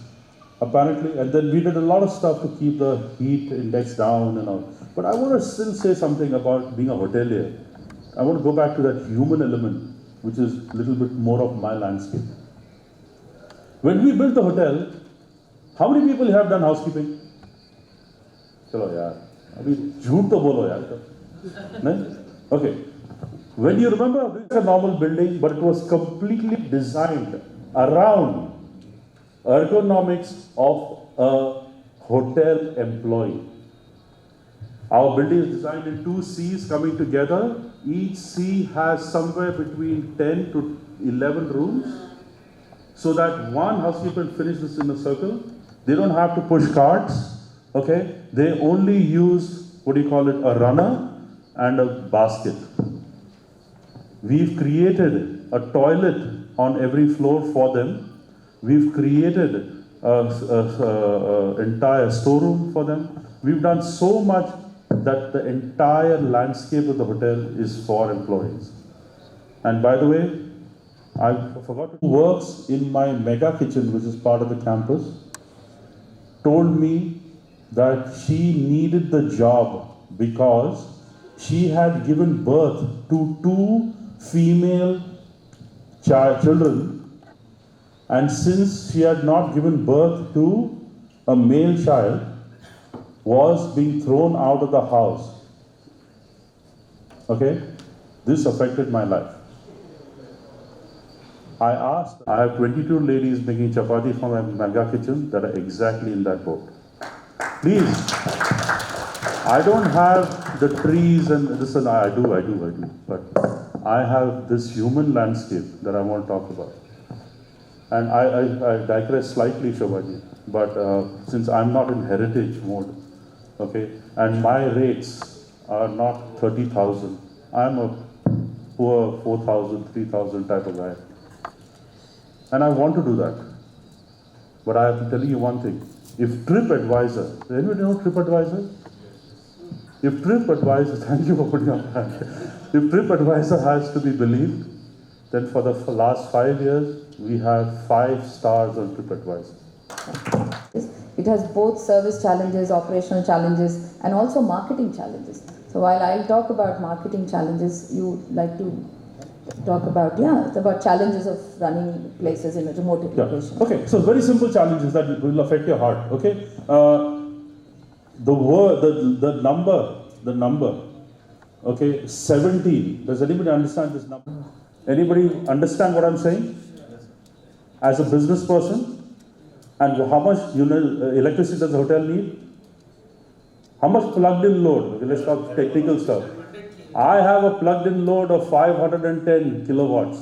apparently, and then we did a lot of stuff to keep the heat index down and all. But I want to still say something about being a hotelier. I want to go back to that human element, which is a little bit more of my landscape. When we built the hotel, how many people have done housekeeping? Chalo yaar, abhi jhoot to bolo yaar. No? Okay. When you remember, this is a normal building, but it was completely designed around ergonomics of a hotel employee. Our building is designed in 2 C's coming together. Each C has somewhere between 10 to 11 rooms, so that one housekeeper finishes in a circle. They don't have to push carts, okay? They only use, a runner and a basket. We've created a toilet on every floor for them. We've created an entire storeroom for them. We've done so much that the entire landscape of the hotel is for employees. And by the way, I forgot who works in my mega kitchen, which is part of the campus, told me that she needed the job because she had given birth to 2 female children, and since she had not given birth to a male child, was being thrown out of the house. Okay? This affected my life. I have 22 ladies making chapati from my mega kitchen that are exactly in that boat. Please, I don't have the trees and this, and I do, but I have this human landscape that I want to talk about. And I digress slightly, Shobaji, but since I'm not in heritage mode, okay, and my rates are not 30,000, I'm a poor 4,000, 3,000 type of guy. And I want to do that. But I have to tell you one thing. If TripAdvisor, does anybody know TripAdvisor? If TripAdvisor, thank you for putting up that. If TripAdvisor has to be believed, then for the last 5 years, we have 5 stars on TripAdvisor. It has both service challenges, operational challenges, and also marketing challenges. So while I'll talk about marketing challenges, you like to talk about, it's about challenges of running places in a remote location. Okay, so very simple challenges that will affect your heart. Okay, the number. Okay, 17. Does anybody understand this number? Anybody understand what I'm saying? As a business person, and how much electricity does the hotel need? How much plugged-in load? Okay, let's talk technical stuff. I have a plugged-in load of 510 kilowatts.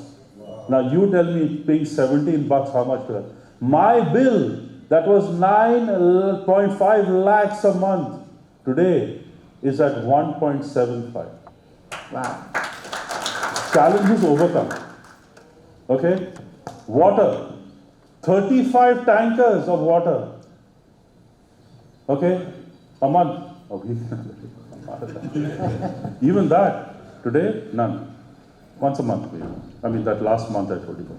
Now you tell me, paying 17 bucks, how much for that? My bill, that was 9.5 lakhs a month, today is at 1.75. Wow. Challenges overcome. Okay? Water. 35 tankers of water. Okay? A month. Okay. Even that, today, none. Once a month. I mean, that last month I told you.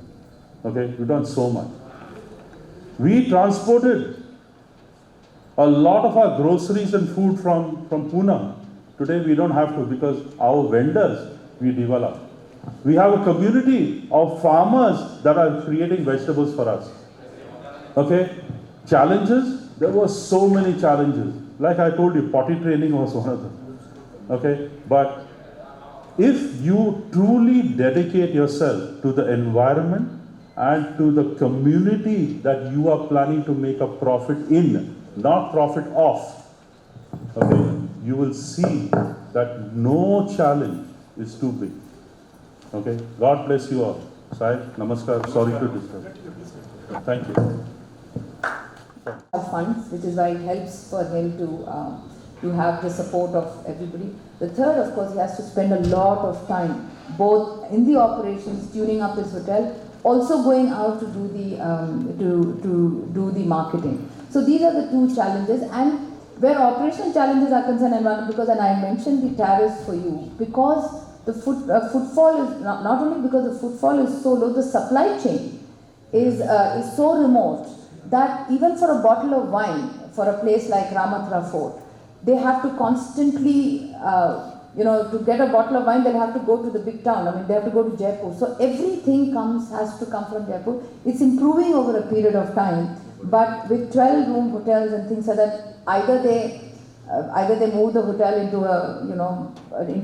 Okay? We've done so much. We transported a lot of our groceries and food from Pune. Today we don't have to, because our vendors we develop. We have a community of farmers that are creating vegetables for us. Okay? Challenges? There were so many challenges. Like I told you, potty training was one of them. Okay? But if you truly dedicate yourself to the environment and to the community that you are planning to make a profit in, not profit off, okay, you will see that no challenge is too big. Okay? God bless you all. Sai, namaskar. Sorry to disturb. Thank you. Funds, which is why it helps for him to have the support of everybody. The third, of course, he has to spend a lot of time, both in the operations, tuning up his hotel, also going out to do the do the marketing. So these are the two challenges, and where operational challenges are concerned, and because, and I mentioned the tariffs for you, because the footfall is not only because the footfall is so low, the supply chain is so remote that even for a bottle of wine, for a place like Ramatra Fort, they have to constantly, to get a bottle of wine, they'll have to go to the big town. I mean, they have to go to Jaipur. So everything has to come from Jaipur. It's improving over a period of time, but with 12-room hotels and things like that, either they move the hotel into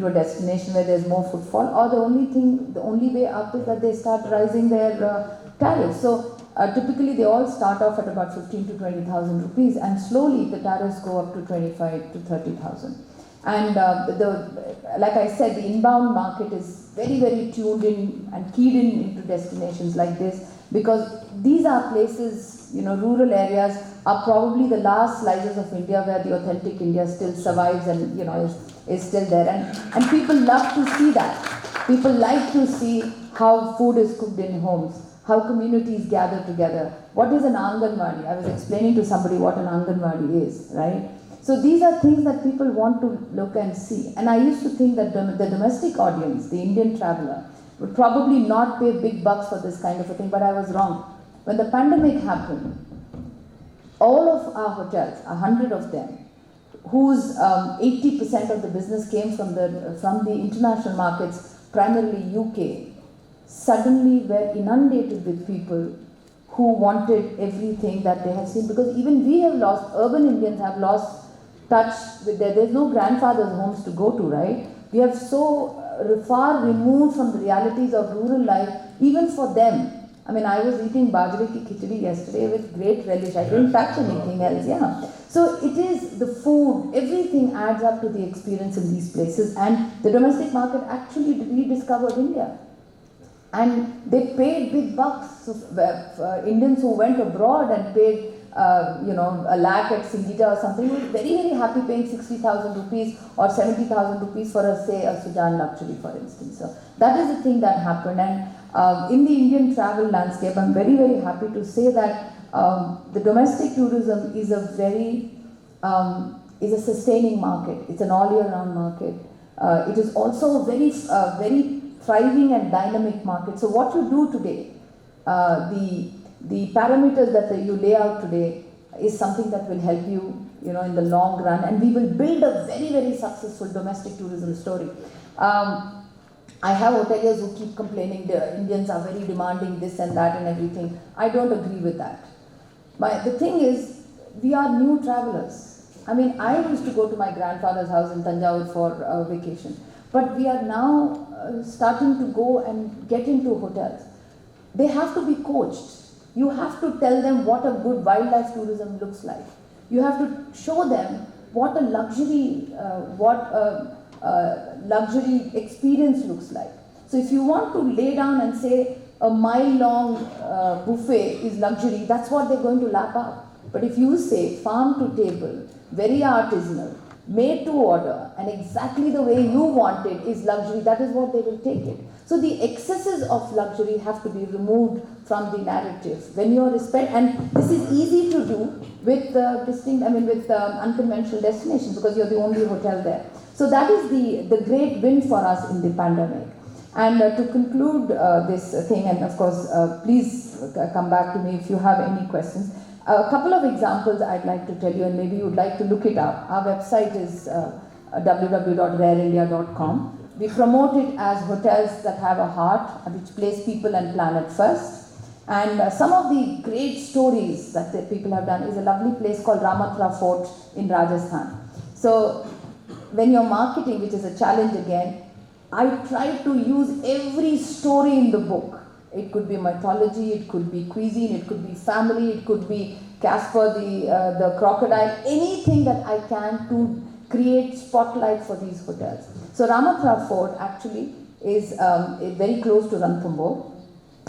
a destination where there's more footfall, or the only way up is that they start rising their tariffs. So typically they all start off at about 15 to 20,000 rupees, and slowly the tariffs go up to 25 to 30,000. And like I said, the inbound market is very, very tuned in and keyed into destinations like this, because these are places, rural areas are probably the last slices of India where the authentic India still survives and is still there, and people love to see that. People like to see how food is cooked in homes, how communities gather together. What is an Anganwadi? I was explaining to somebody what an Anganwadi is, right? So these are things that people want to look and see. And I used to think that the domestic audience, the Indian traveler, would probably not pay big bucks for this kind of a thing, but I was wrong. When the pandemic happened, all of our hotels, 100 of them, whose 80% of the business came from the international markets, primarily UK, suddenly were inundated with people who wanted everything that they had seen. Because even we have lost, urban Indians have lost touch with there's no grandfather's homes to go to, right? We have so far removed from the realities of rural life, even for them. I mean, I was eating bajre ki khichdi yesterday with great relish. I didn't touch anything else, So it is the food, everything adds up to the experience in these places, and the domestic market actually rediscovered India. And they paid big bucks. So, Indians who went abroad and paid, a lakh at Singita or something, were very, very happy paying 60,000 rupees or 70,000 rupees for a Sujan luxury, for instance. So that is the thing that happened. And in the Indian travel landscape, I'm very, very happy to say that the domestic tourism is a sustaining market. It's an all-year-round market. It is also a very thriving and dynamic market. So what you do today, the parameters that you lay out today is something that will help you in the long run, and we will build a very, very successful domestic tourism story. I have hoteliers who keep complaining the Indians are very demanding this and that and everything. I don't agree with that. The thing is, we are new travelers. I mean, I used to go to my grandfather's house in Tanjavur for a vacation, but we are now starting to go and get into hotels. They have to be coached. You have to tell them what a good wildlife tourism looks like. You have to show them what a luxury experience looks like. So if you want to lay down and say a mile-long buffet is luxury, that's what they're going to lap up. But if you say farm to table, very artisanal, made to order, and exactly the way you want it is luxury, that is what they will take it. So the excesses of luxury have to be removed from the narrative. When you are and this is easy to do with unconventional destinations, because you're the only hotel there. So that is the great win for us in the pandemic. And to conclude this thing, and of course, please come back to me if you have any questions. A couple of examples I'd like to tell you, and maybe you'd like to look it up. Our website is www.rareindia.com. We promote it as hotels that have a heart, which place people and planet first. And some of the great stories that the people have done is a lovely place called Ramathra Fort in Rajasthan. So when you're marketing, which is a challenge again, I try to use every story in the book. It could be mythology, it could be cuisine, it could be family, it could be Casper the crocodile, anything that I can to create spotlight for these hotels. So Ramathra Fort actually is very close to Ranthambore,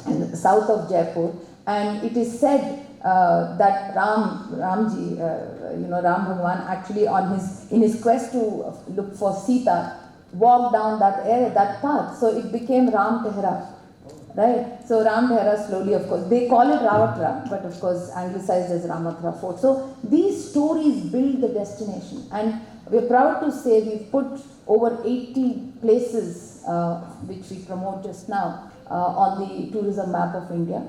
and south of Jaipur, and it is said that Ramji, Ram Bhagwan actually in his quest to look for Sita, walked down that path. So it became Ram Tehra, right? So Ram Tehra slowly, of course, they call it Ravatra, but of course anglicized as Ramathra Fort. So these stories build the destination, and we're proud to say we've put over 80 places which we promote just now on the tourism map of India.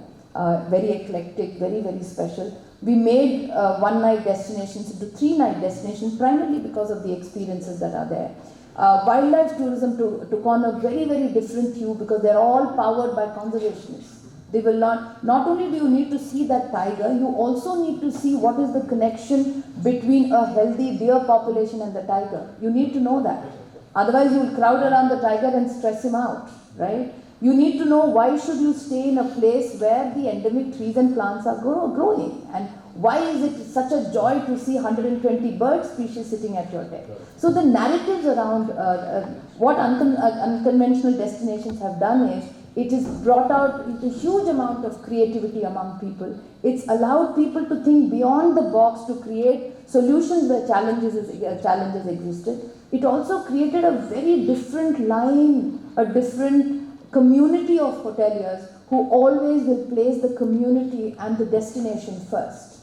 Very eclectic, very, very special. We made one-night destinations into three-night destinations primarily because of the experiences that are there. Wildlife tourism took on a very, very different hue because they're all powered by conservationists. They will not only do you need to see that tiger, you also need to see what is the connection between a healthy deer population and the tiger. You need to know that. Otherwise, you will crowd around the tiger and stress him out, right? You need to know why should you stay in a place where the endemic trees and plants are growing, and why is it such a joy to see 120 bird species sitting at your table. So the narratives around what unconventional destinations have done is, it has brought out a huge amount of creativity among people. It's allowed people to think beyond the box to create solutions where challenges existed. It also created a very different line, a different community of hoteliers who always will place the community and the destination first.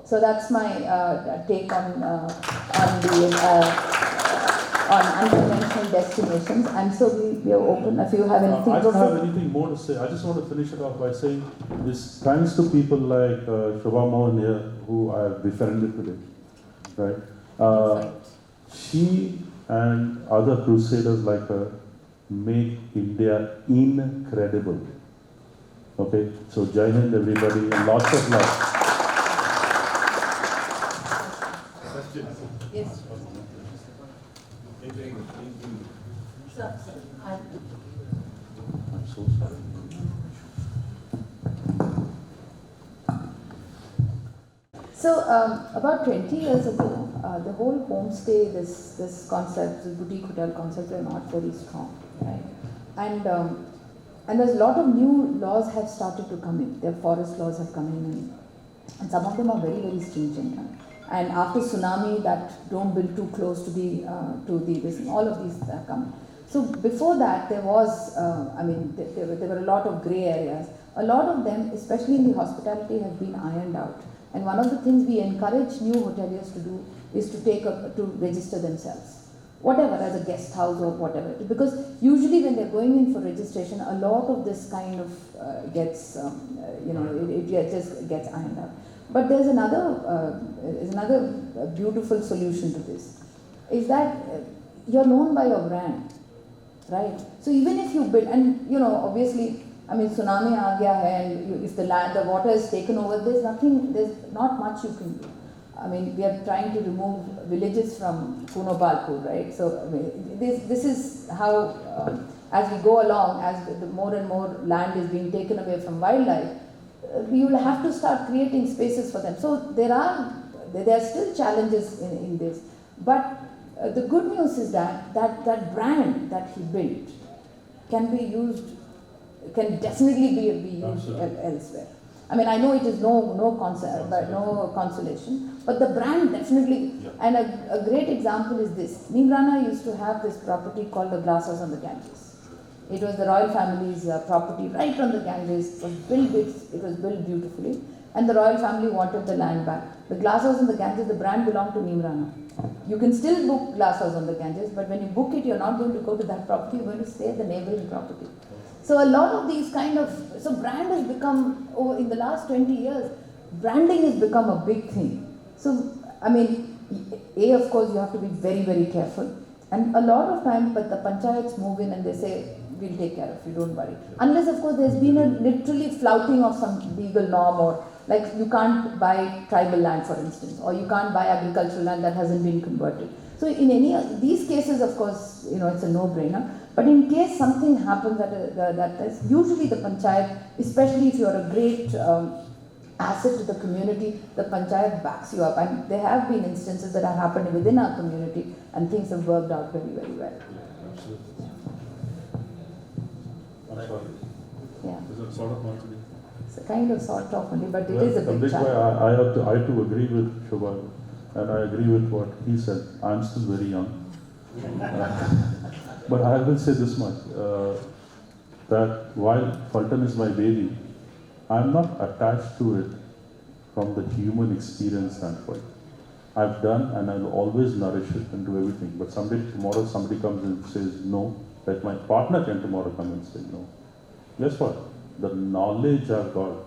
So that's my take on unconventional destinations. And so we are open. If you have anything I don't have anything more to say. I just want to finish it off by saying this thanks to people like Shoba Mohan here, who I have befriended today, right? She and other crusaders like her make India incredible. Okay, so Jai Hind everybody, and lots of love. Yes. I'm so sorry. So about 20 years ago, the whole homestay, this concept, the boutique hotel concept, were not very strong, right? And there's a lot of new laws have started to come in. Their forest laws have come in, and some of them are very, very stringent. And after tsunami, that don't build too close to the this, all of these are coming. So before that, there was, there were a lot of grey areas. A lot of them, especially in the hospitality, have been ironed out. And one of the things we encourage new hoteliers to do is to to register themselves, whatever, as a guest house or whatever. Because usually when they're going in for registration, a lot of this kind of gets, it just gets ironed out. But there's another beautiful solution to this, is that you're known by your brand, right? So even if you build, and you know, obviously, I mean, tsunami aa gaya hai, and if the water is taken over, there's not much you can do. I mean, we are trying to remove villages from Punopalpur, right? So I mean, this is how, as we go along, as the more and more land is being taken away from wildlife, we will have to start creating spaces for them. So there are still challenges in this, but the good news is that brand that he built can definitely be used elsewhere. I mean, I know it is no consolation, but the brand definitely. Yeah. And a great example is this. Neemrana used to have this property called the Glass House on the Ganges. It was the royal family's property right on the Ganges. It was built beautifully, and the royal family wanted the land back. The Glass House on the Ganges, the brand belonged to Neemrana. You can still book Glass House on the Ganges, but when you book it, you're not going to go to that property. You're going to stay at the neighboring property. So a lot of these so brand has become, in the last 20 years, branding has become a big thing. So, I mean, of course, you have to be very, very careful. And a lot of time, but the panchayats move in and they say, we'll take care of you, don't worry. Unless, of course, there's been a literally flouting of some legal norm, or like you can't buy tribal land, for instance, or you can't buy agricultural land that hasn't been converted. So in any of these cases, of course, you know, it's a no-brainer. But in case something happens that is usually the panchayat, especially if you're a great asset to the community, the panchayat backs you up. And there have been instances that have happened within our community, and things have worked out very, very well. Absolutely. I'm sorry. Yeah. Is it sort of not to be? It's a kind of sort of only, but it is a big challenge. I too agree with Shoba, and I agree with what he said. I'm still very young. But I will say this much, that while Phaltan is my baby, I'm not attached to it from the human experience standpoint. I've done, and I'll always nourish it and do everything. But tomorrow somebody comes and says no, like my partner can tomorrow come and say no. Guess what? The knowledge I've got,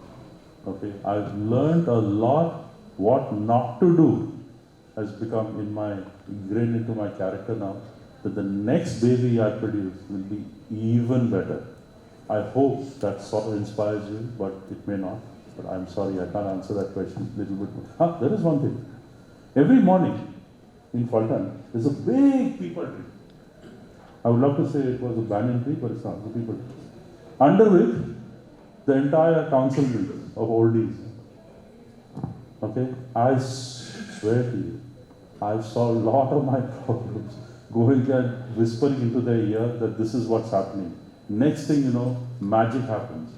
okay, I've learned a lot what not to do has become ingrained into my character now, that the next baby I produce will be even better. I hope that sort of inspires you, but it may not. But I'm sorry, I can't answer that question a little bit more. There is one thing. Every morning in Phaltan, there's a big people tree. I would love to say it was a banyan tree, but it's not, it's a people tree. Under which the entire council meets of oldies. Okay? I swear to you, I've solved a lot of my problems going and whispering into their ear that this is what's happening. Next thing you know, magic happens.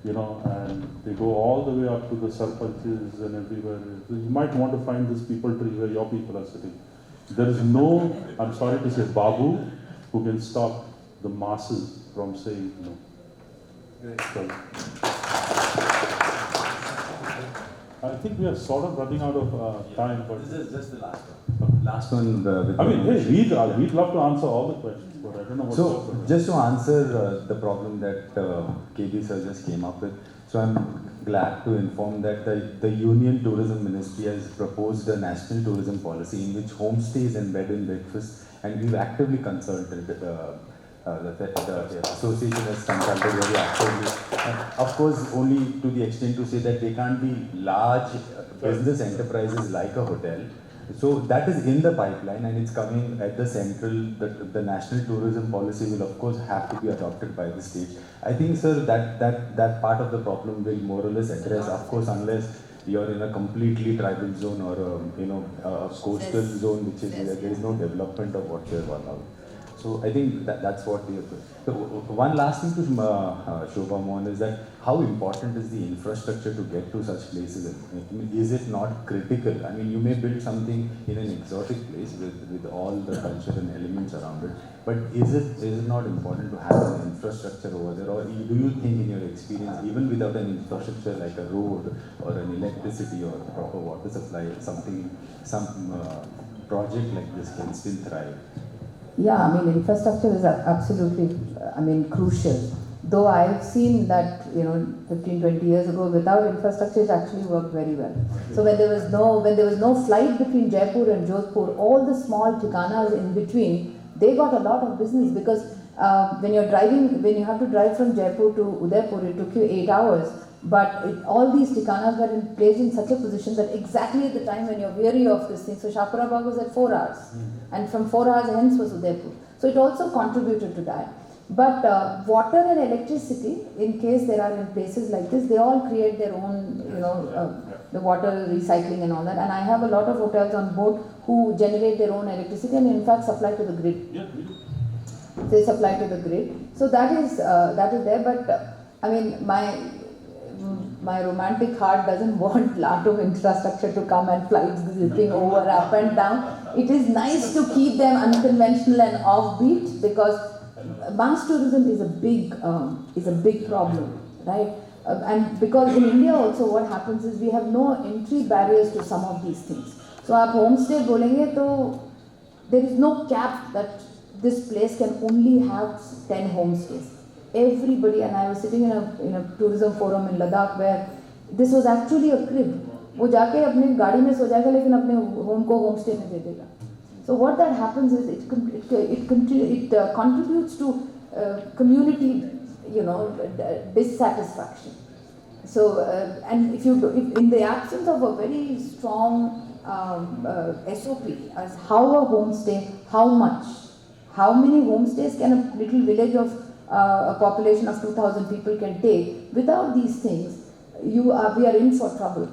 You know, and they go all the way up to the sarpanches and everywhere. You might want to find this people tree where your people are sitting. There is no, I'm sorry to say, Babu who can stop the masses from saying no. So, I think we are sort of running out of time. But this is just the last one. Last one. I mean, hey, we'd love to answer all the questions, but I don't know what. So, just to answer the problem that KB sir just came up with, so I'm glad to inform that the Union Tourism Ministry has proposed a national tourism policy in which homestays and bed and breakfast, and we've actively consulted the association has consulted very actively. And of course, only to the extent to say that they can't be large business enterprises like a hotel. So that is in the pipeline and it's coming at the central, the national tourism policy will of course have to be adopted by the state. I think, sir, that part of the problem will more or less address, of course, unless you're in a completely tribal zone or a coastal zone, which is there is no development of whatsoever. So I think that's what we have to. So one last thing to Shoba, Mohan, is that how important is the infrastructure to get to such places? I mean, is it not critical? I mean, you may build something in an exotic place with all the culture and elements around it, but is it not important to have an infrastructure over there? Or do you think, in your experience, even without an infrastructure like a road or an electricity or proper water supply, some project like this can still thrive? Yeah, I mean, infrastructure is absolutely, crucial. Though I have seen that, 15, 20 years ago, without infrastructure, it actually worked very well. So when there was no flight between Jaipur and Jodhpur, all the small thikanas in between, they got a lot of business, because when you have to drive from Jaipur to Udaipur, it took you 8 hours. But all these thikanas were placed in such a position that exactly at the time when you're weary of this thing, so Shakurabag was at 4 hours, and from 4 hours hence was Udaipur. So it also contributed to that. But water and electricity, in case there are in places like this, they all create their own, the water recycling and all that. And I have a lot of hotels on board who generate their own electricity and in fact supply to the grid. Yeah, we do. They supply to the grid. So that is there. But I mean, my romantic heart doesn't want lot of infrastructure to come and flights zipping over up and down. It is nice to keep them unconventional and offbeat, because mass tourism is a big problem, right? And because in India also what happens is we have no entry barriers to some of these things. So आप homestay बोलेंगे तो there is no cap that this place can only have 10 homestays. Everybody, and I was sitting in a tourism forum in Ladakh where this was actually a crib. वो जाके अपने गाड़ी में सो जाएगा लेकिन अपने home को homestay में दे देगा. So what that happens is it contributes to community, dissatisfaction. So and if in the absence of a very strong SOP as how a homestay, how many homestays can a little village of a population of 2,000 people can take, without these things, we are in for trouble.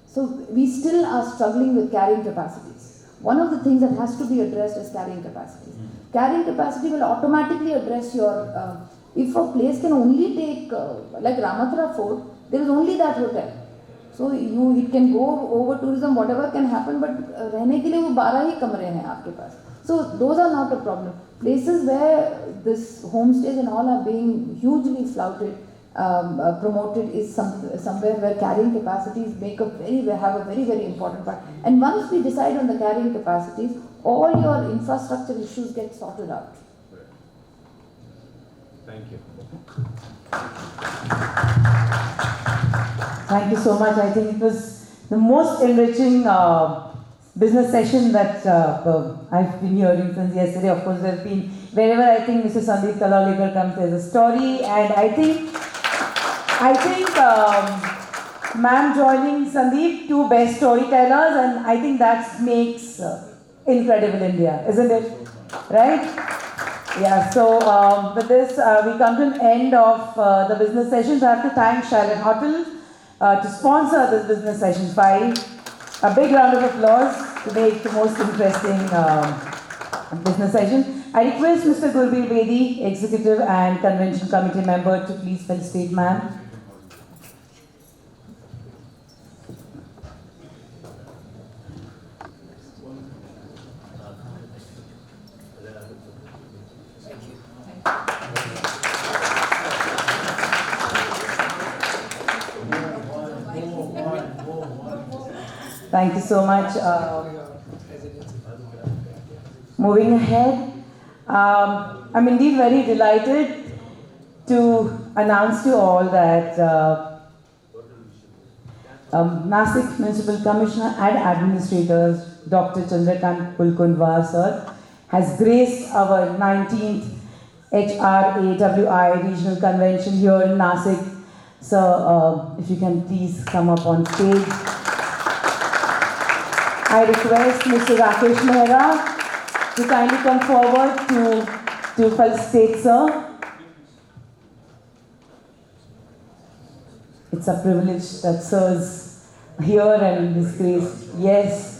So we still are struggling with carrying capacities. One of the things that has to be addressed is carrying capacity. Carrying capacity will automatically address your, if a place can only take, like Ramathura Fort, there is only that hotel. So it can go over tourism, whatever can happen, but रहने के लिए वो 12 ही कमरे हैं आपके पास. So those are not a problem. Places where this homestays and all are being hugely flouted, promoted is somewhere where carrying capacities have a very, very important part. And once we decide on the carrying capacities, all your infrastructure issues get sorted out. Thank you. Thank you so much. I think it was the most enriching business session that I've been hearing since yesterday. Of course, there's been, wherever I think Mr. Sandeep Talaulicar comes, there's a story, and I think ma'am joining Sandeep, two best storytellers, and I think that makes incredible India, isn't it? Right? Yeah, so with this, we come to an end of the business sessions. I have to thank Charlotte Hotel to sponsor this business session 5. A big round of applause to make the most interesting business session. I request Mr. Gurbir Bedi, Executive and Convention Committee member, to please felicitate ma'am. Thank you so much. Moving ahead, I'm indeed very delighted to announce to all that Nashik Municipal Commissioner and Administrator Dr. Chandrakant Pulkundwar sir has graced our 19th HRAWI Regional Convention here in Nashik. So if you can please come up on stage. I request Mr. Rakesh Mehra to kindly come forward to felicitate sir. It's a privilege that sir's here and in this grace. Yes.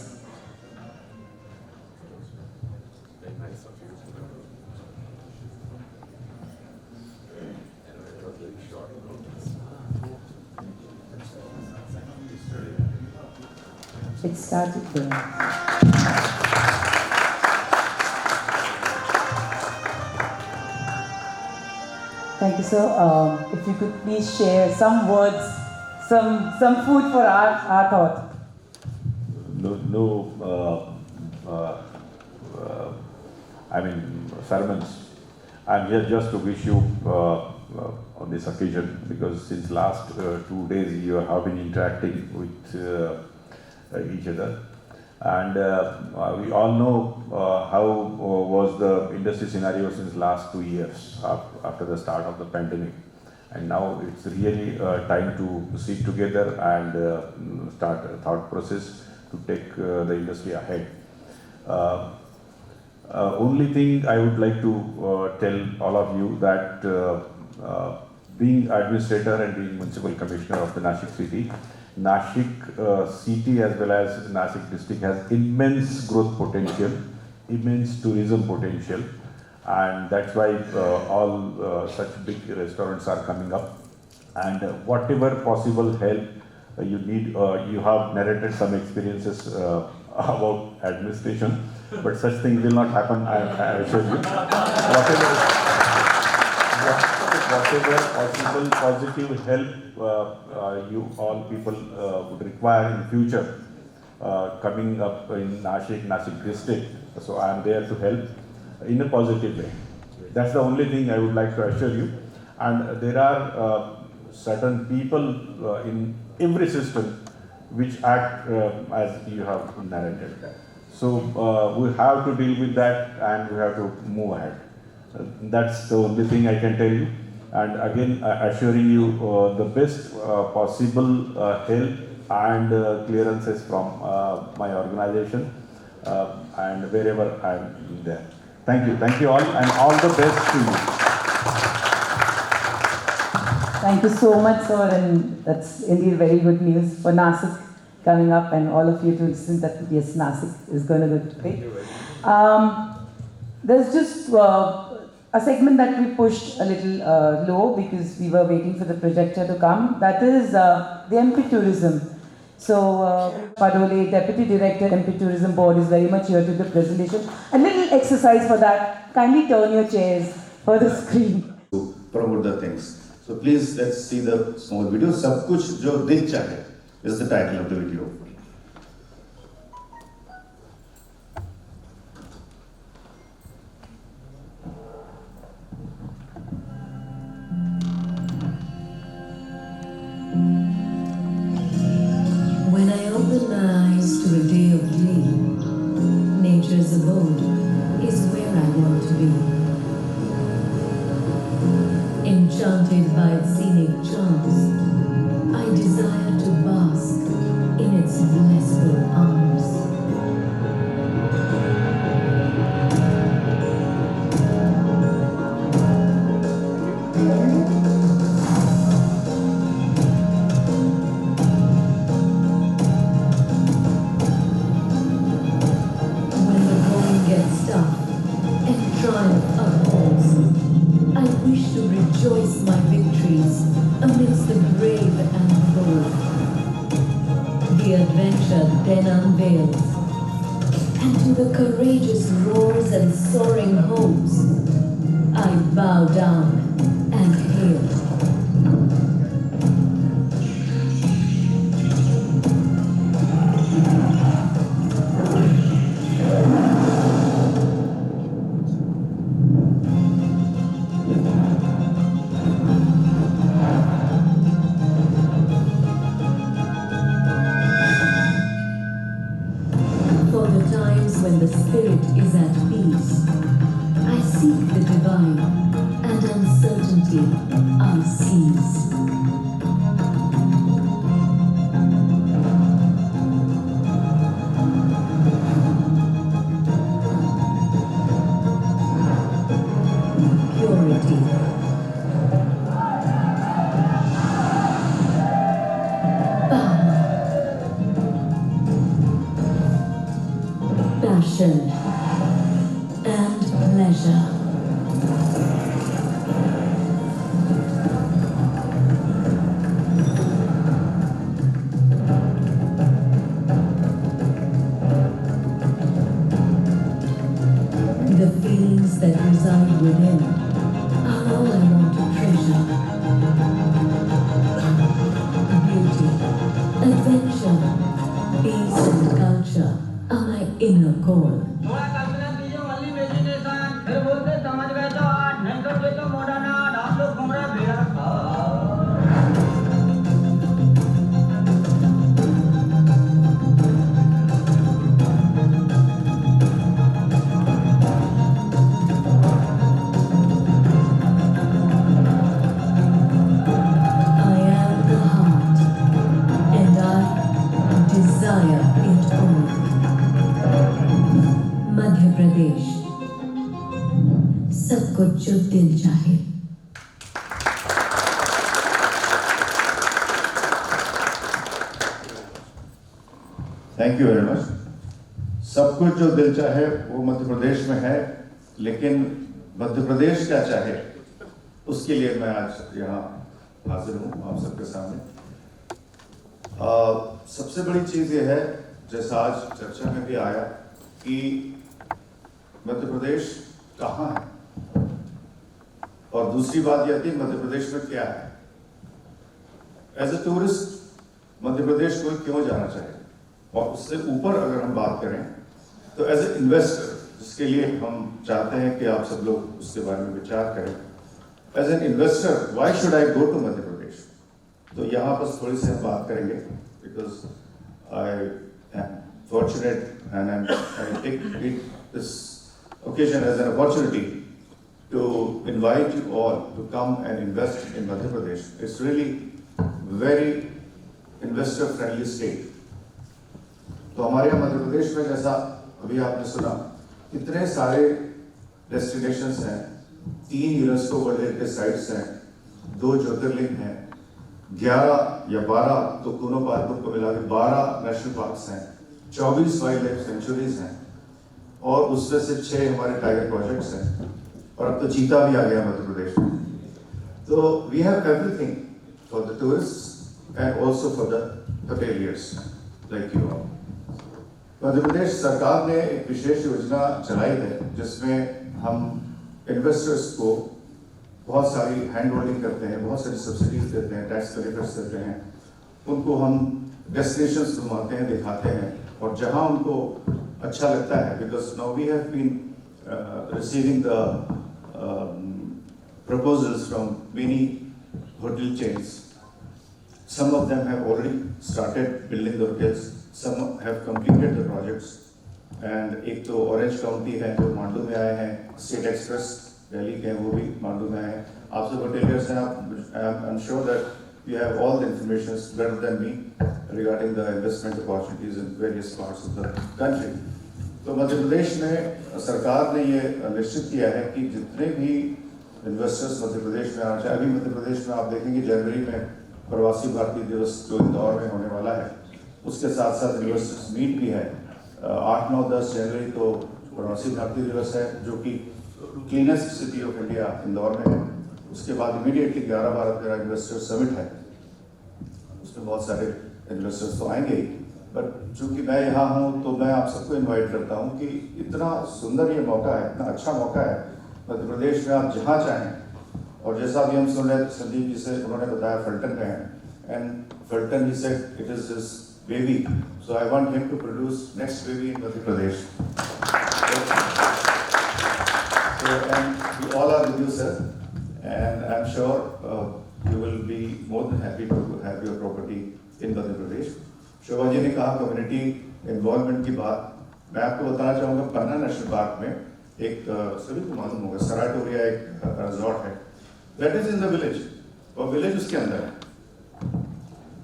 It started there. Thank you, sir. If you could please share some words, some food for our thought. I mean, sermons. I'm here just to wish you on this occasion, because since last 2 days you have been interacting with each other. And we all know how was the industry scenario since last 2 years after the start of the pandemic. And now it's really time to sit together and start a thought process to take the industry ahead. Only thing I would like to tell all of you that being administrator and being municipal commissioner of the Nashik city, Nashik city as well as Nashik district has immense growth potential, immense tourism potential, and that's why all such big restaurants are coming up. And whatever possible help you need, you have narrated some experiences about administration, but such things will not happen, I assure you. Whatever possible positive help you all people would require in future coming up in Nashik district, so I am there to help in a positive way. That's the only thing I would like to assure you. And there are certain people in every system which act as you have narrated. So we have to deal with that and we have to move ahead. That's the only thing I can tell you. And again, assuring you the best possible help and clearances from my organization and wherever I am there. Thank you all, and all the best to you. Thank you so much, sir, and that's indeed very good news for Nashik coming up, and all of you to listen that yes, Nashik is going to go today. There's just a segment that we pushed a little low because we were waiting for the projector to come. That is the MP Tourism. So, Padole, Deputy Director, MP Tourism Board is very much here to the presentation. A little exercise for that. Kindly turn your chairs for the screen. To promote the things. So please, let's see the small video. Sab kuch jo dil chahe is the title of the video. When I open my eyes to a day of dream, nature's abode is where I want to be. Enchanted by its scenic charms, I desire to bask in its blissful arms. Rejoice my victories amidst the brave and bold. The adventure then unveils, and to the courageous roars and soaring hopes, I bow down and hail. When the spirit is at peace, I seek the divine, and uncertainty I seize. Purity. Passion and pleasure. कुछ जो दिल चाहे। Thank you very much. सब कुछ जो दिल चाहे वो मध्य प्रदेश में है, लेकिन मध्य प्रदेश क्या चाहे उसके लिए मैं आज यहाँ हाजिर हूँ आप सबके सामने। सबसे बड़ी चीज़ ये है, जैसा आज चर्चा में भी आया, कि मध्य प्रदेश कहाँ है, और दूसरी बात यह कि मध्य प्रदेश में क्या है। As a tourist Madhya Pradesh को क्यों जाना चाहिए, और उससे ऊपर अगर हम बात करें तो एज ए इन्वेस्टर, जिसके लिए हम चाहते हैं कि आप सब लोग उसके बारे में विचार करें, as an investor why should I go to Madhya Pradesh. तो यहाँ पर थोड़ी सी हम बात करेंगे, because I am fortunate and I take this occasion as an opportunity to invite you all to come and invest in Madhya Pradesh. It's really very investor friendly state. तो हमारे यहाँ मध्य प्रदेश में, जैसा अभी आपने सुना, इतने सारे डेस्टिनेशंस हैं, 3 यूनेस्को वर्ल्ड हेरिटेज साइट्स हैं, 2 ज्योतिर्लिंग हैं, 11 या 12 तो दोनों पार्कों को मिला के 12 नेशनल पार्क्स हैं, 24 वाइल्ड लाइफ सेंचुरीज हैं, और उसमें से 6 हमारे टाइगर प्रोजेक्ट्स हैं, और अब तो चीता भी आ गया मध्य प्रदेश में। तो we have everything for the tourist and also for the hoteliers like you all. Madhya Pradesh सरकार ने एक विशेष योजना चलाई है, जिसमें हम इन्वेस्टर्स को बहुत सारी हैंड होल्डिंग करते हैं, बहुत सारी सब्सिडीज देते हैं, टैक्स बेनिफिट्स देते हैं, उनको हम डेस्टिनेशंस घुमाते हैं, दिखाते हैं, और जहां उनको अच्छा लगता है, because now we have been receiving the proposals from many hotel chains. Some of them have already started building the hotels, some have completed the projects, and एक तो ऑरेंज काउंटी है जो मांडू में आए हैं, स्टेट एक्सप्रेस दिल्ली के हैं वो भी मांडू में आए हैं। आप सब होटेलियर्स हैं, I am sure that you have all the information better than me regarding the investment opportunities in various parts of the country. तो मध्य प्रदेश में सरकार ने ये निश्चित किया है कि जितने भी इन्वेस्टर्स मध्य प्रदेश में आना चाहिए, अभी मध्य प्रदेश में आप देखेंगे जनवरी में प्रवासी भारतीय दिवस जो इंदौर में होने वाला है, उसके साथ साथ इन्वेस्टर्स मीट भी है। 8, 9, 10 जनवरी तो प्रवासी भारतीय दिवस है, जो कि cleanest city of India Indore में है। उसके बाद इमीडिएटली 11, 12 तेरह इन्वेस्टर समिट है, उसमें बहुत सारे इन्वेस्टर्स तो आएंगे ही, बट चूंकि मैं यहाँ हूँ तो मैं आप सबको इनवाइट करता हूँ कि इतना सुंदर ये मौका है, इतना अच्छा मौका है मध्य प्रदेश में, आप जहाँ चाहें। और जैसा भी हम सुन रहे थे संदीप जी से, उन्होंने बताया फल्टन में है, एंड फल्टन ही said it is his baby, so I want him to produce next baby in Madhya Pradesh. So, and we all are with you, sir, and I'm sure you will be more than happy to have your property in Madhya Pradesh. Shobha ji ने कहा community involvement की बात, मैं आपको बताना चाहूँगा पन्ना national park में एक सभी को मालूम होगा सराटोरिया एक रिजॉर्ट है, that is in the village, और विलेज उसके अंदर है।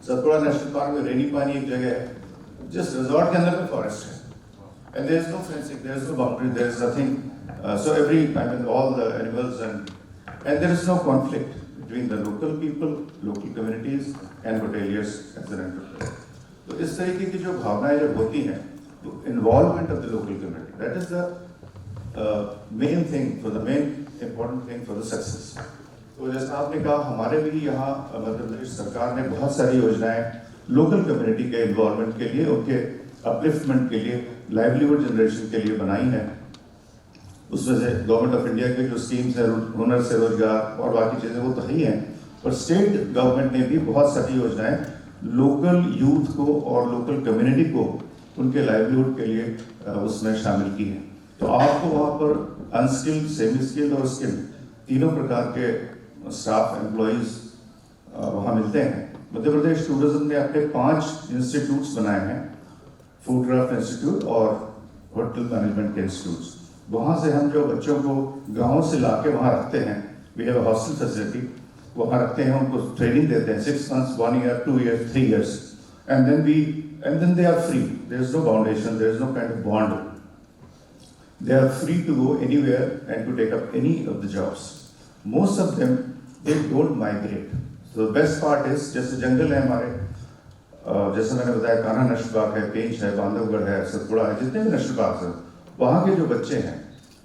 सतपुड़ा नेशनल पार्क में रेनी पानी एक जगह है, जिस रिजॉर्ट के अंदर में फॉरेस्ट है, and there is no fencing, there is no boundary, there is nothing. So all the animals and there is no conflict between the local people, local communities and hoteliers as an enterprise. तो इस तरीके की जो भावनाएं जब होती हैं, तो involvement of the local community, that is the main thing, main important thing for the success. तो जैसा आपने कहा, हमारे भी यहाँ मध्य प्रदेश सरकार ने बहुत सारी योजनाएं लोकल कम्युनिटी के इन्वॉल्वमेंट के लिए, उनके अपलिफ्टमेंट के लिए, लाइवलीहुड जनरेशन के लिए बनाई है। उसमें से गवर्नमेंट ऑफ इंडिया के जो स्कीम्स हैं, हुनर से रोजगार और बाकी चीज़ें, वो तो ही हैं, पर स्टेट गवर्नमेंट ने भी बहुत सारी योजनाएं लोकल यूथ को और लोकल कम्युनिटी को उनके लाइवलीहुड के लिए उसमें शामिल की है। तो आपको वहाँ पर अनस्किल्ड, सेमी स्किल्ड और स्किल्ड तीनों प्रकार के स्टाफ एम्प्लॉयज़ वहाँ मिलते हैं। मध्य प्रदेश टूरिज्म ने अपने 5 इंस्टीट्यूट्स बनाए हैं, फूड क्राफ्ट इंस्टीट्यूट और होटल मैनेजमेंट के इंस्टीट्यूट्स। वहाँ से हम जो बच्चों को गाँव से ला के वहाँ रखते हैं, वी हैव हॉस्टल फैसिलिटी, वहाँ रखते हैं, उनको ट्रेनिंग देते हैं 6 months, 1 year, 2 years, 3 years, and then they are free. There is no foundation, there is no kind of bond. They are free to go anywhere and to take up any of the jobs. Most of them, they don't migrate. So the best part is, जैसे जंगल है हमारे, जैसे मैंने बताया Kanha national park है, पेंच है, बांधवगढ़ है, सतपुड़ा है, जितने भी नेशनल पार्क हैं, वहाँ के जो बच्चे हैं,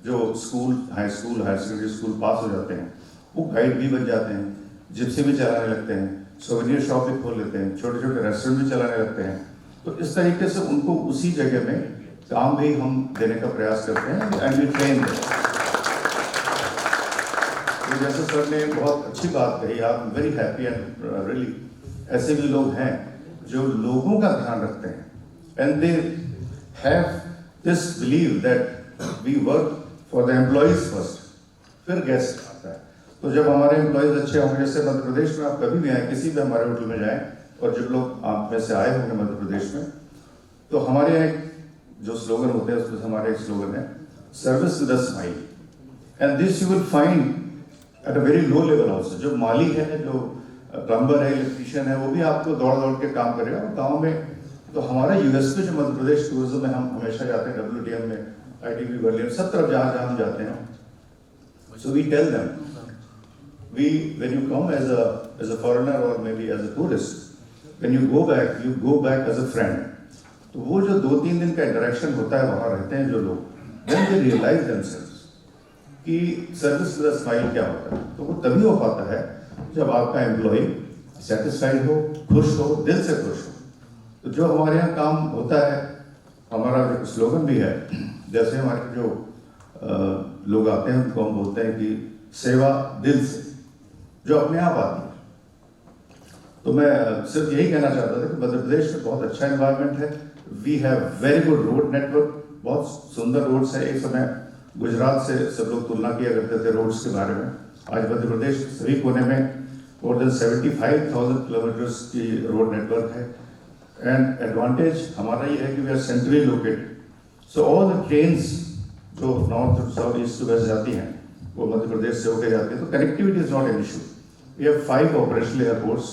जो स्कूल, हाई सेकेंडरी स्कूल पास हो जाते हैं, वो गाइड भी बन जाते हैं, जिप्सी भी चलाने लगते हैं, सोवेनियर शॉप भी खोल लेते हैं, छोटे छोटे रेस्टोरेंट भी चलाने लगते हैं। तो इस तरीके से उनको उसी जगह में काम भी हम देने का प्रयास करते हैं एंड वी ट्रेन देम। तो जैसे सर ने बहुत अच्छी बात कही, I am very happy and really ऐसे भी लोग हैं जो लोगों का ध्यान रखते हैं and they have this believe that we work for the employees first, फिर गेस्ट आता है। तो जब हमारे एम्प्लॉइज अच्छे होंगे, जैसे मध्य प्रदेश में आप कभी भी आए, किसी भी हमारे होटल में जाएं, और जब लोग आप में से आए होंगे मध्य प्रदेश में, तो हमारे यहाँ एक जो स्लोगन होते हैं उसमें हमारा एक स्लोगन है, service with a smile, and this you will find at a very low level also. जो माली है, जो प्लम्बर है, इलेक्ट्रीशियन है, वो भी आपको दौड़ दौड़ के काम करेगा। और गाँव में तो हमारा यूएसपी जो मध्य प्रदेश टूरिज्म में हम हमेशा जाते हैं, WTM में, ITB वर्ली में, सब तरफ जहाँ हम जाते हैं, so we tell them, when you come as a foreigner or maybe as a tourist, when you go back as a friend. तो वो जो 2-3 दिन का इंटरेक्शन होता है, वहाँ रहते हैं जो लोग, then they realize themselves कि सर्विस विद अ स्माइल क्या होता है। तो वो तभी हो पाता है जब आपका एम्प्लॉय सेटिस्फाइड हो, खुश हो, दिल से खुश हो। तो जो हमारे यहाँ काम होता है, हमारा जो स्लोगन भी है, जैसे हमारे जो लोग आते हैं उनको हम बोलते हैं कि सेवा दिल से, जो अपने आप आती है। तो मैं सिर्फ यही कहना चाहता था कि मध्य प्रदेश में बहुत अच्छा एनवायरनमेंट है। We have very good road network, बहुत सुंदर रोड्स है। एक समय गुजरात से सब लोग तुलना किया करते थे रोड्स के बारे में। आज मध्य प्रदेश के सभी कोने में मोर देन 75,000 किलोमीटर्स की रोड नेटवर्क है। एंड एडवांटेज हमारा ये है कि we are centrally located, so all the trains जो north to south, east to west जाती हैं, वो मध्य प्रदेश से होकर जाती है। तो connectivity is not an issue. We have 5 operational airports.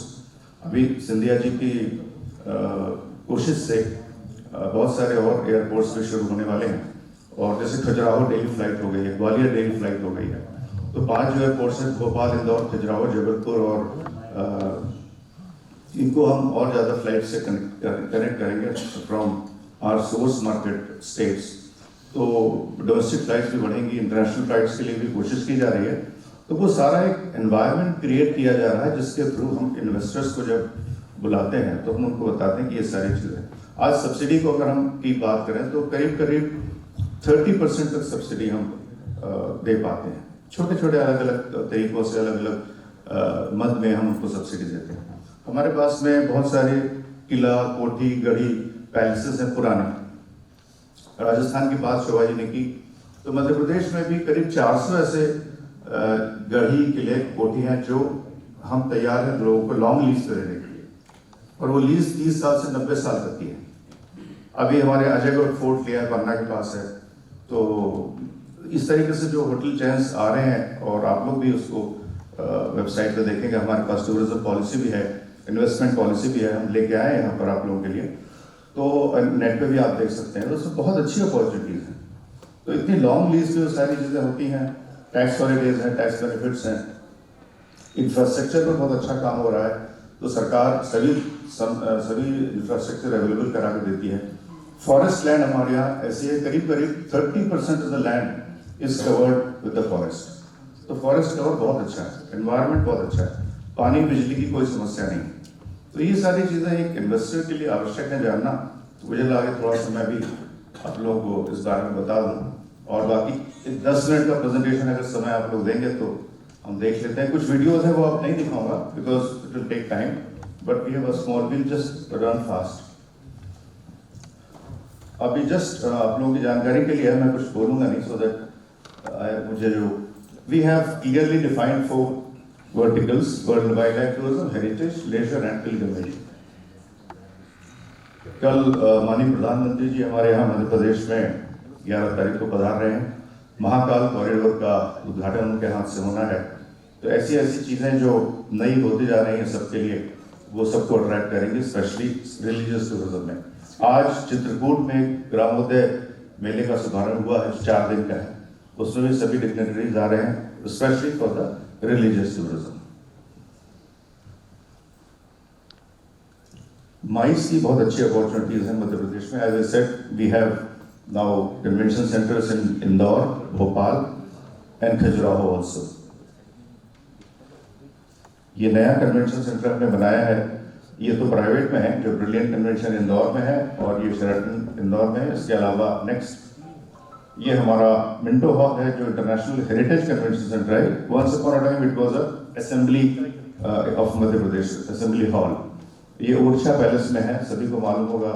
अभी सिंधिया जी की कोशिश से बहुत सारे और एयरपोर्ट्स भी शुरू होने वाले हैं, और जैसे खजुराहो डेली फ्लाइट हो गई है, ग्वालियर डेली फ्लाइट हो गई है। तो 5 जो एयरपोर्ट्स हैं, भोपाल, इंदौर, खजुराहो, जबलपुर, और इनको हम और ज़्यादा फ्लाइट से कनेक्ट करेंगे from our source market states. तो डोमेस्टिक फ्लाइट्स भी बढ़ेंगी, इंटरनेशनल फ्लाइट्स के लिए भी कोशिश की जा रही है। तो वो सारा एक एनवायरनमेंट क्रिएट किया जा रहा है, जिसके थ्रू हम इन्वेस्टर्स को जब बुलाते हैं तो हम उनको बताते हैं कि ये सारी चीज़ें। आज सब्सिडी को अगर हम की बात करें तो करीब 30% तक सब्सिडी हम दे पाते हैं। छोटे छोटे अलग अलग तरीकों से, अलग अलग मद में हम उनको सब्सिडी देते हैं। हमारे पास में बहुत सारे किला, कोठी, गढ़ी, पैलेसेस हैं पुराने। राजस्थान की बात शोभा जी ने की, तो मध्य प्रदेश में भी करीब 400 ऐसे गढ़ी, किले, कोठी हैं जो हम तैयार हैं लोगों को लॉन्ग लीज पे देने के लिए, और वो लीज 30 साल से 90 साल तक की है। अभी हमारे अजयगढ़ फोर्ट लिया है, पन्ना के पास है। तो इस तरीके से जो होटल चेन्स आ रहे हैं, और आप लोग भी उसको वेबसाइट पे देखेंगे, हमारे पास टूरिज्म पॉलिसी भी है, इन्वेस्टमेंट पॉलिसी भी है, हम लेके आए हैं यहाँ पर आप लोगों के लिए। तो नेट पे भी आप देख सकते हैं, तो उसमें बहुत अच्छी अपॉर्चुनिटीज़ हैं। तो इतनी लॉन्ग लीज पे सारी चीज़ें होती हैं, टैक्स हॉलीडेज हैं, टैक्स बेनिफिट्स हैं, इंफ्रास्ट्रक्चर पर बहुत अच्छा काम हो रहा है। तो सरकार सभी इंफ्रास्ट्रक्चर अवेलेबल करा के देती है। फॉरेस्ट लैंड हमारे यहाँ ऐसी है, करीब 30% of the land is covered with the forest. तो फॉरेस्ट कवर बहुत अच्छा है, एनवायरनमेंट बहुत अच्छा है, पानी बिजली की कोई समस्या नहीं। तो ये सारी चीज़ें एक इन्वेस्टर के लिए आवश्यक है जानना। तो मुझे लगा थोड़ा सा मैं भी आप लोगों को इस बारे में बता दूँ, और बाकी 10 मिनट का प्रेजेंटेशन अगर समय आप लोग देंगे तो हम देख लेते हैं। कुछ वीडियोस है वो आप नहीं दिखाऊंगा because it will take time, but we have a small, will just run fast. अभी जस्ट आप लोगों की जानकारी के लिए है, मैं कुछ बोलूंगा नहीं, सो दैट मुझे जो we have clearly defined 4 verticals: world wild life tourism, heritage, leisure and pilgrimage. कल माननीय प्रधानमंत्री जी हमारे यहाँ मध्य प्रदेश में 11 तारीख को पधार रहे हैं। महाकाल कॉरिडोर का उद्घाटन उनके हाथ से होना है। तो ऐसी ऐसी चीज़ें जो नई होती जा रही हैं सबके लिए, वो सबको अट्रैक्ट करेंगी, स्पेशली रिलीजियस टूरिज्म में। आज चित्रकूट में ग्रामोदय मेले का शुभारंभ हुआ है, 4 दिन का है, उसमें भी सभी डिग्नेटरीज आ रहे हैं, specially for the religious tourism. MICE की बहुत अच्छी अपॉर्चुनिटीज हैं मध्य प्रदेश में। As I said, we have now convention centres in Indore, Bhopal and Khajuraho also. ये नया कन्वेंशन सेंटर हमने बनाया है, ये तो प्राइवेट में है, जो ब्रिलियंट कन्वेंशन इंदौर में है और ये शेराटन इंदौर में है। इसके अलावा नेक्स्ट ये हमारा मिंटो हॉल है, जो इंटरनेशनल हेरिटेज कन्वेंशन सेंटर है। Once upon a time it was a assembly of Madhya Pradesh, assembly hall. ये ओरछा पैलेस में है, सभी को मालूम होगा।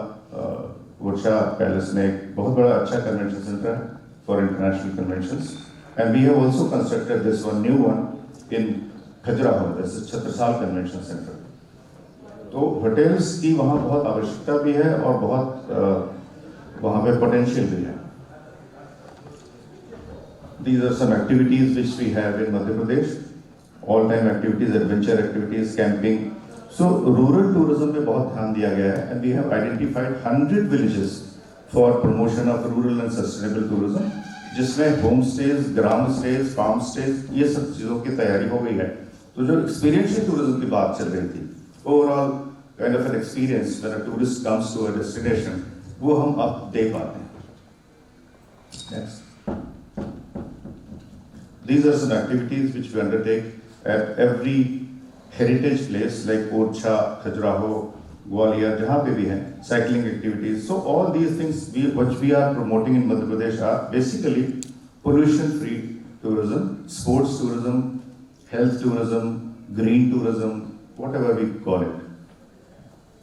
ओरछा पैलेस में एक बहुत बड़ा अच्छा कन्वेंशन सेंटर है for international conventions, and we have also constructed this one new one in Khajuraho, जैसे छत्रसाल कन्वेंशन सेंटर। तो होटल्स की वहाँ बहुत आवश्यकता भी है और बहुत वहाँ पे पोटेंशियल भी है। These are some activities which we have in Madhya Pradesh, all time activities, adventure activities, camping. So rural tourism में बहुत ध्यान दिया गया है, and we have identified 100 villages for promotion of rural and sustainable tourism, जिसमें home stays, ground stays, farm stays, ये सब चीज़ों की तैयारी हो गई है। तो जो एक्सपीरियंशियल टूरिज्म की बात चल रही थी, overall kind of an experience when a tourist comes to a destination, वो हम अब दे पाते हैं। Next, these are some activities which we undertake at every heritage place like Orcha, Khajuraho, Gwalior, जहाँ पे भी हैं, cycling activities. So all these things which we are promoting in Madhya Pradesh are basically pollution-free tourism, sports tourism, health tourism, green tourism, whatever we call it.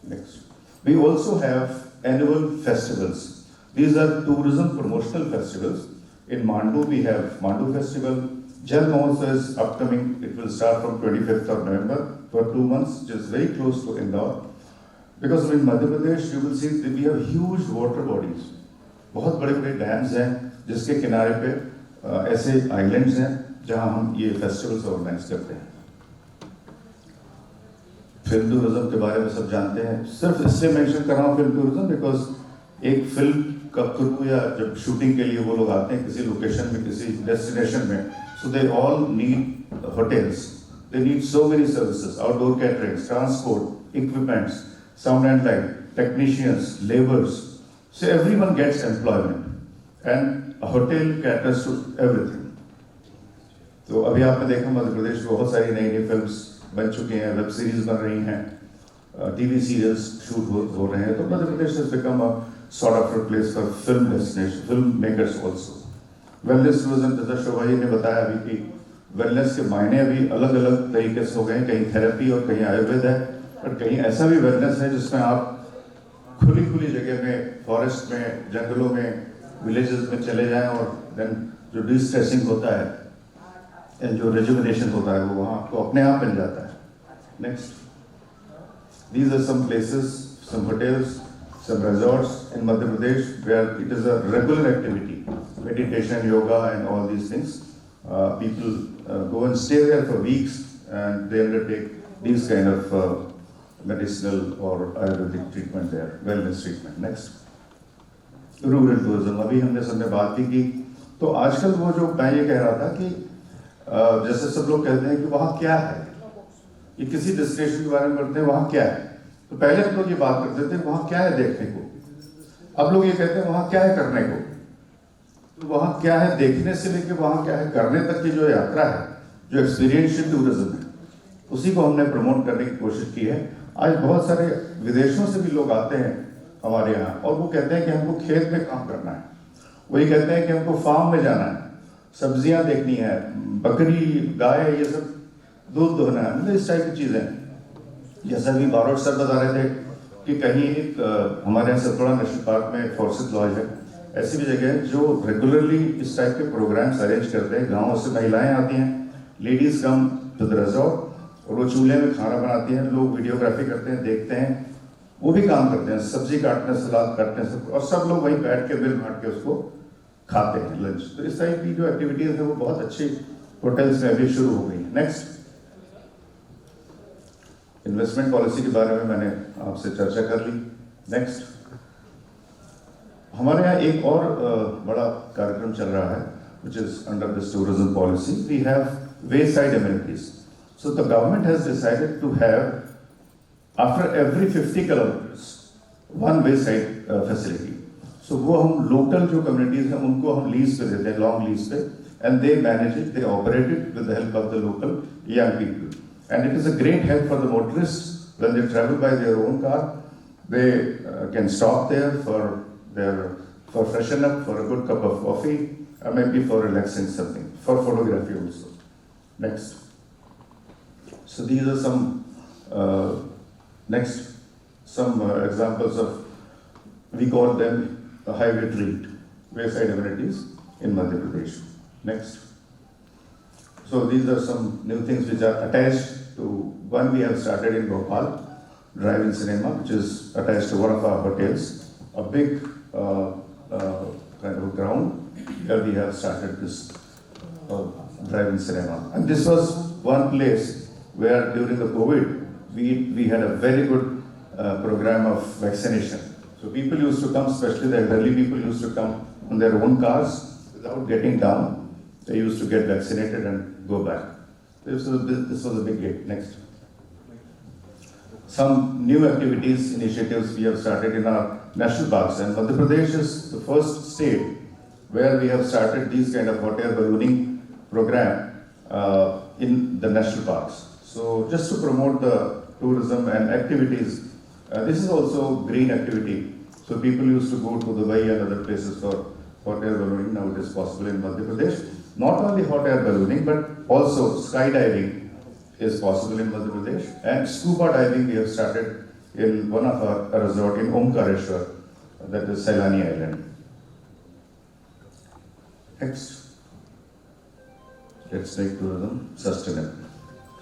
Next. We also have annual festivals. These are tourism promotional festivals. In Mandu, we have Mandu Festival. Jal Mahotsav is upcoming. It will start from 25th of November for 2 months, which is very close to Indore. Because in Madhya Pradesh, you will see that we have huge water bodies. बहुत बड़े बड़े dams हैं, जिसके किनारे पे ऐसे islands हैं जहां हम ये फेस्टिवल्स ऑर्गेनाइज करते हैं। फिल्म टूरिज्म के बारे में सब जानते हैं। सिर्फ इसलिए मेंशन कर रहा हूँ फिल्म टूरिज्म बिकॉज एक फिल्म का क्रू या जब शूटिंग के लिए वो लोग आते हैं किसी लोकेशन में, किसी डेस्टिनेशन में, so they all need hotels, they need so many services, outdoor caterings, transport, equipments, sound and light, technicians, labours, so everyone gets employment and a hotel caters to everything. तो अभी आपने देखा मध्य प्रदेश में बहुत सारी नई नई फिल्म्स बन चुकी हैं, वेब सीरीज बन रही हैं, टीवी सीरियल्स शूट हो रहे हैं। तो Madhya Pradesh has become a sort of a place for film destination, film makers also. Wellness tourism, जैसा शोभा जी ने बताया अभी कि वेलनेस के मायने अभी अलग अलग तरीके से हो गए हैं, कहीं थेरेपी और कहीं आयुर्वेद है, और कहीं ऐसा भी वेलनेस है जिसमें आप खुली खुली जगह में, फॉरेस्ट में, जंगलों में, विलेजेस में चले जाएं और देन जो डिस्ट्रेसिंग होता है एंड जो रेजुविनेशन होता है वो वहाँ आपको अपने आप मिल जाता है। Next, these are some places, some hotels, some resorts in Madhya Pradesh where it is a regular activity, meditation, yoga and all these things. People go and stay there for weeks and they undertake these kind of medicinal or Ayurvedic treatment there, wellness treatment. Next, rural tourism. अभी हमने सबने बात की तो आजकल वो जो मैं ये कह रहा था कि जैसे सब लोग कहते हैं कि वहाँ क्या है, ये किसी डेस्टिनेशन के बारे में पढ़ते हैं वहाँ क्या है, तो पहले हम लोग ये बात करते थे वहाँ क्या है देखने को, अब लोग ये कहते हैं वहाँ क्या है करने को। तो वहाँ क्या है देखने से लेकर वहाँ क्या है करने तक की जो यात्रा है, जो एक्सपीरियंशियल टूरिज्म है, उसी को हमने प्रमोट करने की कोशिश की है। आज बहुत सारे विदेशों से भी लोग आते हैं हमारे यहाँ और वो कहते हैं कि हमको खेत में काम करना है, वही कहते हैं कि हमको फार्म में जाना है, सब्जियाँ देखनी है, बकरी, गाय, ये सब दूध दोहना है, मतलब इस टाइप की चीज़ें। जैसा भी बारोट सर बता रहे थे कि कहीं एक हमारे यहाँ सतपुड़ा नेशनल पार्क में फॉरेस्ट लॉज है, ऐसी भी जगह है जो रेगुलरली इस टाइप के प्रोग्राम्स अरेंज करते हैं। गाँव से महिलाएं आती हैं, ladies come to the resort, और वो चूल्हे में खाना बनाती हैं, लोग वीडियोग्राफी करते हैं, देखते हैं, वो भी काम करते हैं, सब्जी काटते हैं, सलाद काटते हैं, सब, और सब लोग वहीं बैठ के मिल बांट के उसको खाते हैं लंच। तो इस टाइप की जो एक्टिविटीज है वो बहुत अच्छी होटल्स में अभी शुरू हो गई है। नेक्स्ट, इन्वेस्टमेंट पॉलिसी के बारे में मैंने आपसे चर्चा कर ली। नेक्स्ट, हमारे यहाँ एक और बड़ा कार्यक्रम चल रहा है, which is under this tourism policy. We have wayside amenities. So the government has decided to have, after every 50 kilometers, one wayside facility. So वो हम local जो communities हैं उनको हम lease पे देते हैं, long lease पे, and they manage it, they operate it with the help of the local young people. And it is a great help for the motorists when they travel by their own car. They can stop there for freshen up, for a good cup of coffee, or maybe for relaxing something, for photography also. Next. So these are some examples of, we call them a highway treat, wayside amenities in Madhya Pradesh. Next. So these are some new things which are attached to one we have started in Bhopal, drive-in cinema, which is attached to one of our hotels, a big kind of a ground where we have started this drive-in cinema. And this was one place where during the COVID, we had a very good program of vaccination. So people used to come, especially the elderly people used to come on their own cars without getting down. They used to get vaccinated and go back. This was a big hit. Next. Some new activities, initiatives we have started in our national parks, and Madhya Pradesh is the first state where we have started these kind of hot air ballooning program in the national parks. So just to promote the tourism and activities, this is also green activity. So people used to go to Dubai and other places for hot air ballooning. Now it is possible in Madhya Pradesh. Not only hot air ballooning, but also skydiving is possible in Madhya Pradesh. And scuba diving we have started in one of our resort in Omkareshwar, that is Sailani Island. Next. Let's make tourism sustainable.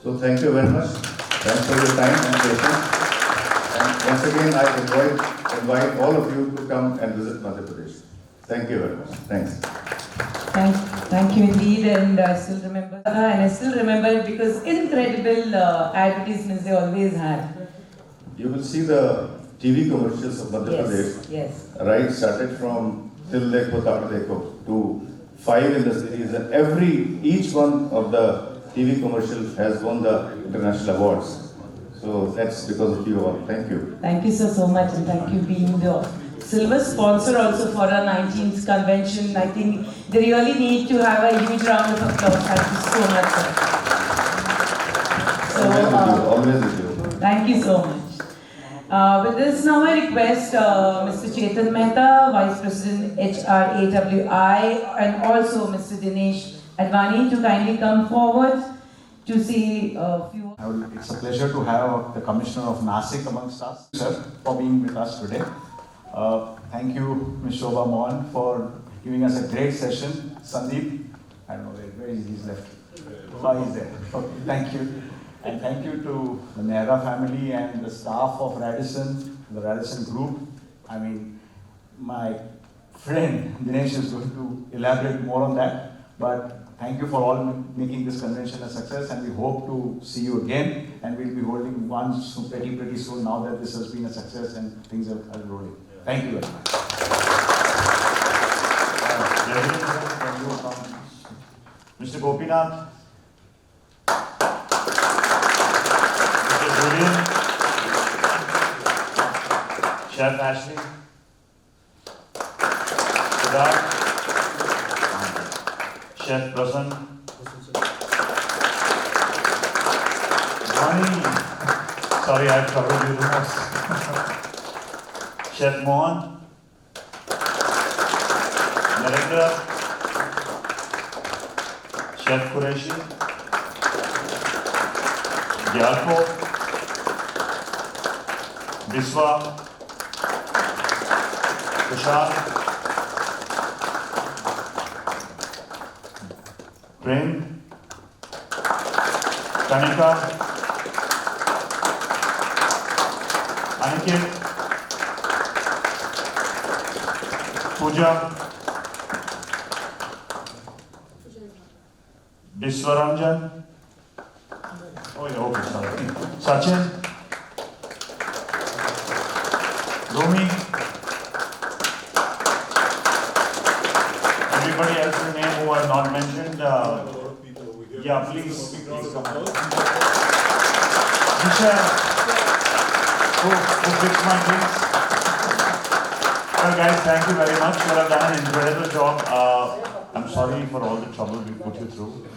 So thank you very much. Thanks for your time and patience. And once again, I invite all of you to come and visit Madhya Pradesh. Thank you very much. Thanks. Thank you indeed, and I still remember, it because incredible advertisements they always had. You will see the TV commercials of Madhya Pradesh. Yes. Right, started from Til Dekho Tar Dekho to 5 in the series, and each one of the TV commercials has won the international awards. So that's because of you all. Thank you. Thank you so much, and thank you being the silver sponsor also for our 19th convention. I think they really need to have a huge round of applause. Thank you so much, sir. Always with you. Thank you so much. With this, now I request Mr. Chetan Mehta, Vice President HRAWI, and also Mr. Dinesh Advani to kindly come forward to see a few. It's a pleasure to have the Commissioner of Nashik amongst us, sir, for being with us today. Thank you, Ms. Shoba, Mohan, for giving us a great session. Sandeep, I don't know where is he left. Oh, he's there. Okay, thank you. And thank you to the Mehra family and the staff of Radisson, the Radisson group. I mean, my friend Dinesh is going to elaborate more on that. But thank you for all making this convention a success, and we hope to see you again. And we'll be holding one pretty soon now that this has been a success and things are rolling. Thank you very much. Mr. Gopinath, Mr. Gurbir, Chef Ashley, Siddharth, Chef Prasann, sorry, I've covered you the most. Chef Mohan, Narendra, Chef Qureshi, Gyalpo, Biswa, Kushal, Prem, Kanika, Aniket, Pooja, Viswaranjan, oh yeah, okay, sorry, Sachin, Romi, Yeah, please come on. Michelle, who fixed my drinks? Well, guys, thank you very much. You have done an incredible job. I'm sorry for all the trouble we put you through,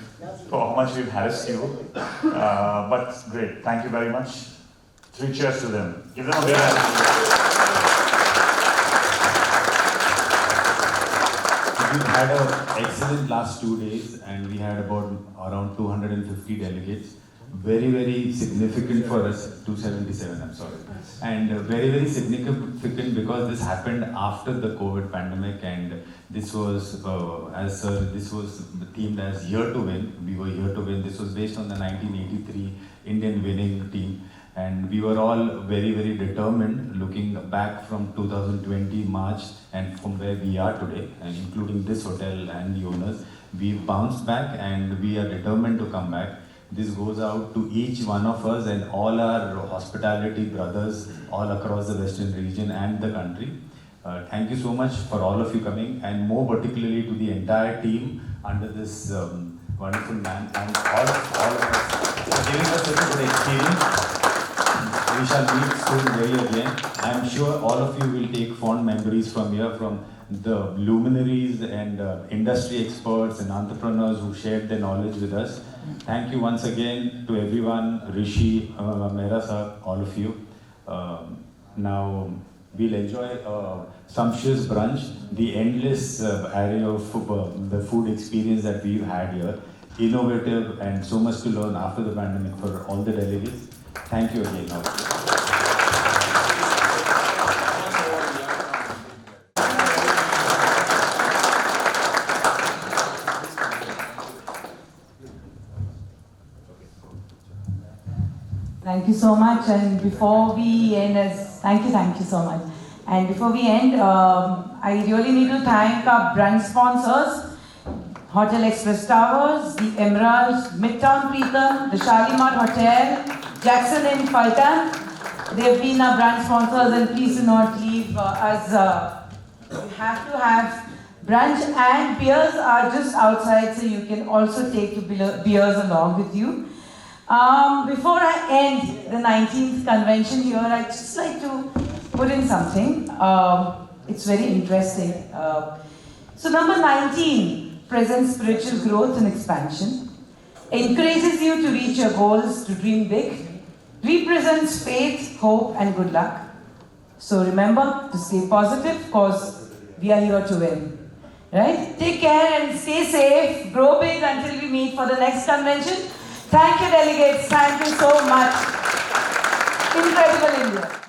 for how much we've harassed you. But great, thank you very much. 3 cheers to them. Give them a big hand. We've had an excellent last 2 days, and we had about around 250 delegates. Very, very significant for us, 277, I'm sorry. And very, very significant because this happened after the COVID pandemic, and this was, this was themed as Year to Win. We were here to win. This was based on the 1983 Indian winning team. And we were all very, very determined, looking back from 2020 March and from where we are today, and including this hotel and the owners. We've bounced back and we are determined to come back. This goes out to each one of us and all our hospitality brothers all across the Western region and the country. Thank you so much for all of you coming, and more particularly to the entire team under this wonderful man and all of us for giving us such a good experience. We shall meet soon very again. I am sure all of you will take fond memories from here, from the luminaries and industry experts and entrepreneurs who shared their knowledge with us. Thank you once again to everyone, Rishi, Mehra sir, all of you. Now we'll enjoy a sumptuous brunch, the endless array of the food experience that we've had here. Innovative and so much to learn after the pandemic for all the delegates. Thank you again. Now. Thank you so much. And before we end, thank you so much. And before we end, I really need to thank our brand sponsors, Hotel Express Towers, the Emerald, Midtown Preetham, the Shalimar Hotel, Jakson in Phaltan. They've been our brand sponsors, and please do not leave us. You have to have brunch, and beers are just outside, so you can also take your beers along with you. Before I end the 19th convention here, I'd just like to put in something. It's very interesting. So number 19 presents spiritual growth and expansion, encourages you to reach your goals, to dream big, represents faith, hope and good luck. So remember to stay positive, because we are here to win. Right? Take care and stay safe, grow big until we meet for the next convention. Thank you, delegates. Thank you so much. Incredible India.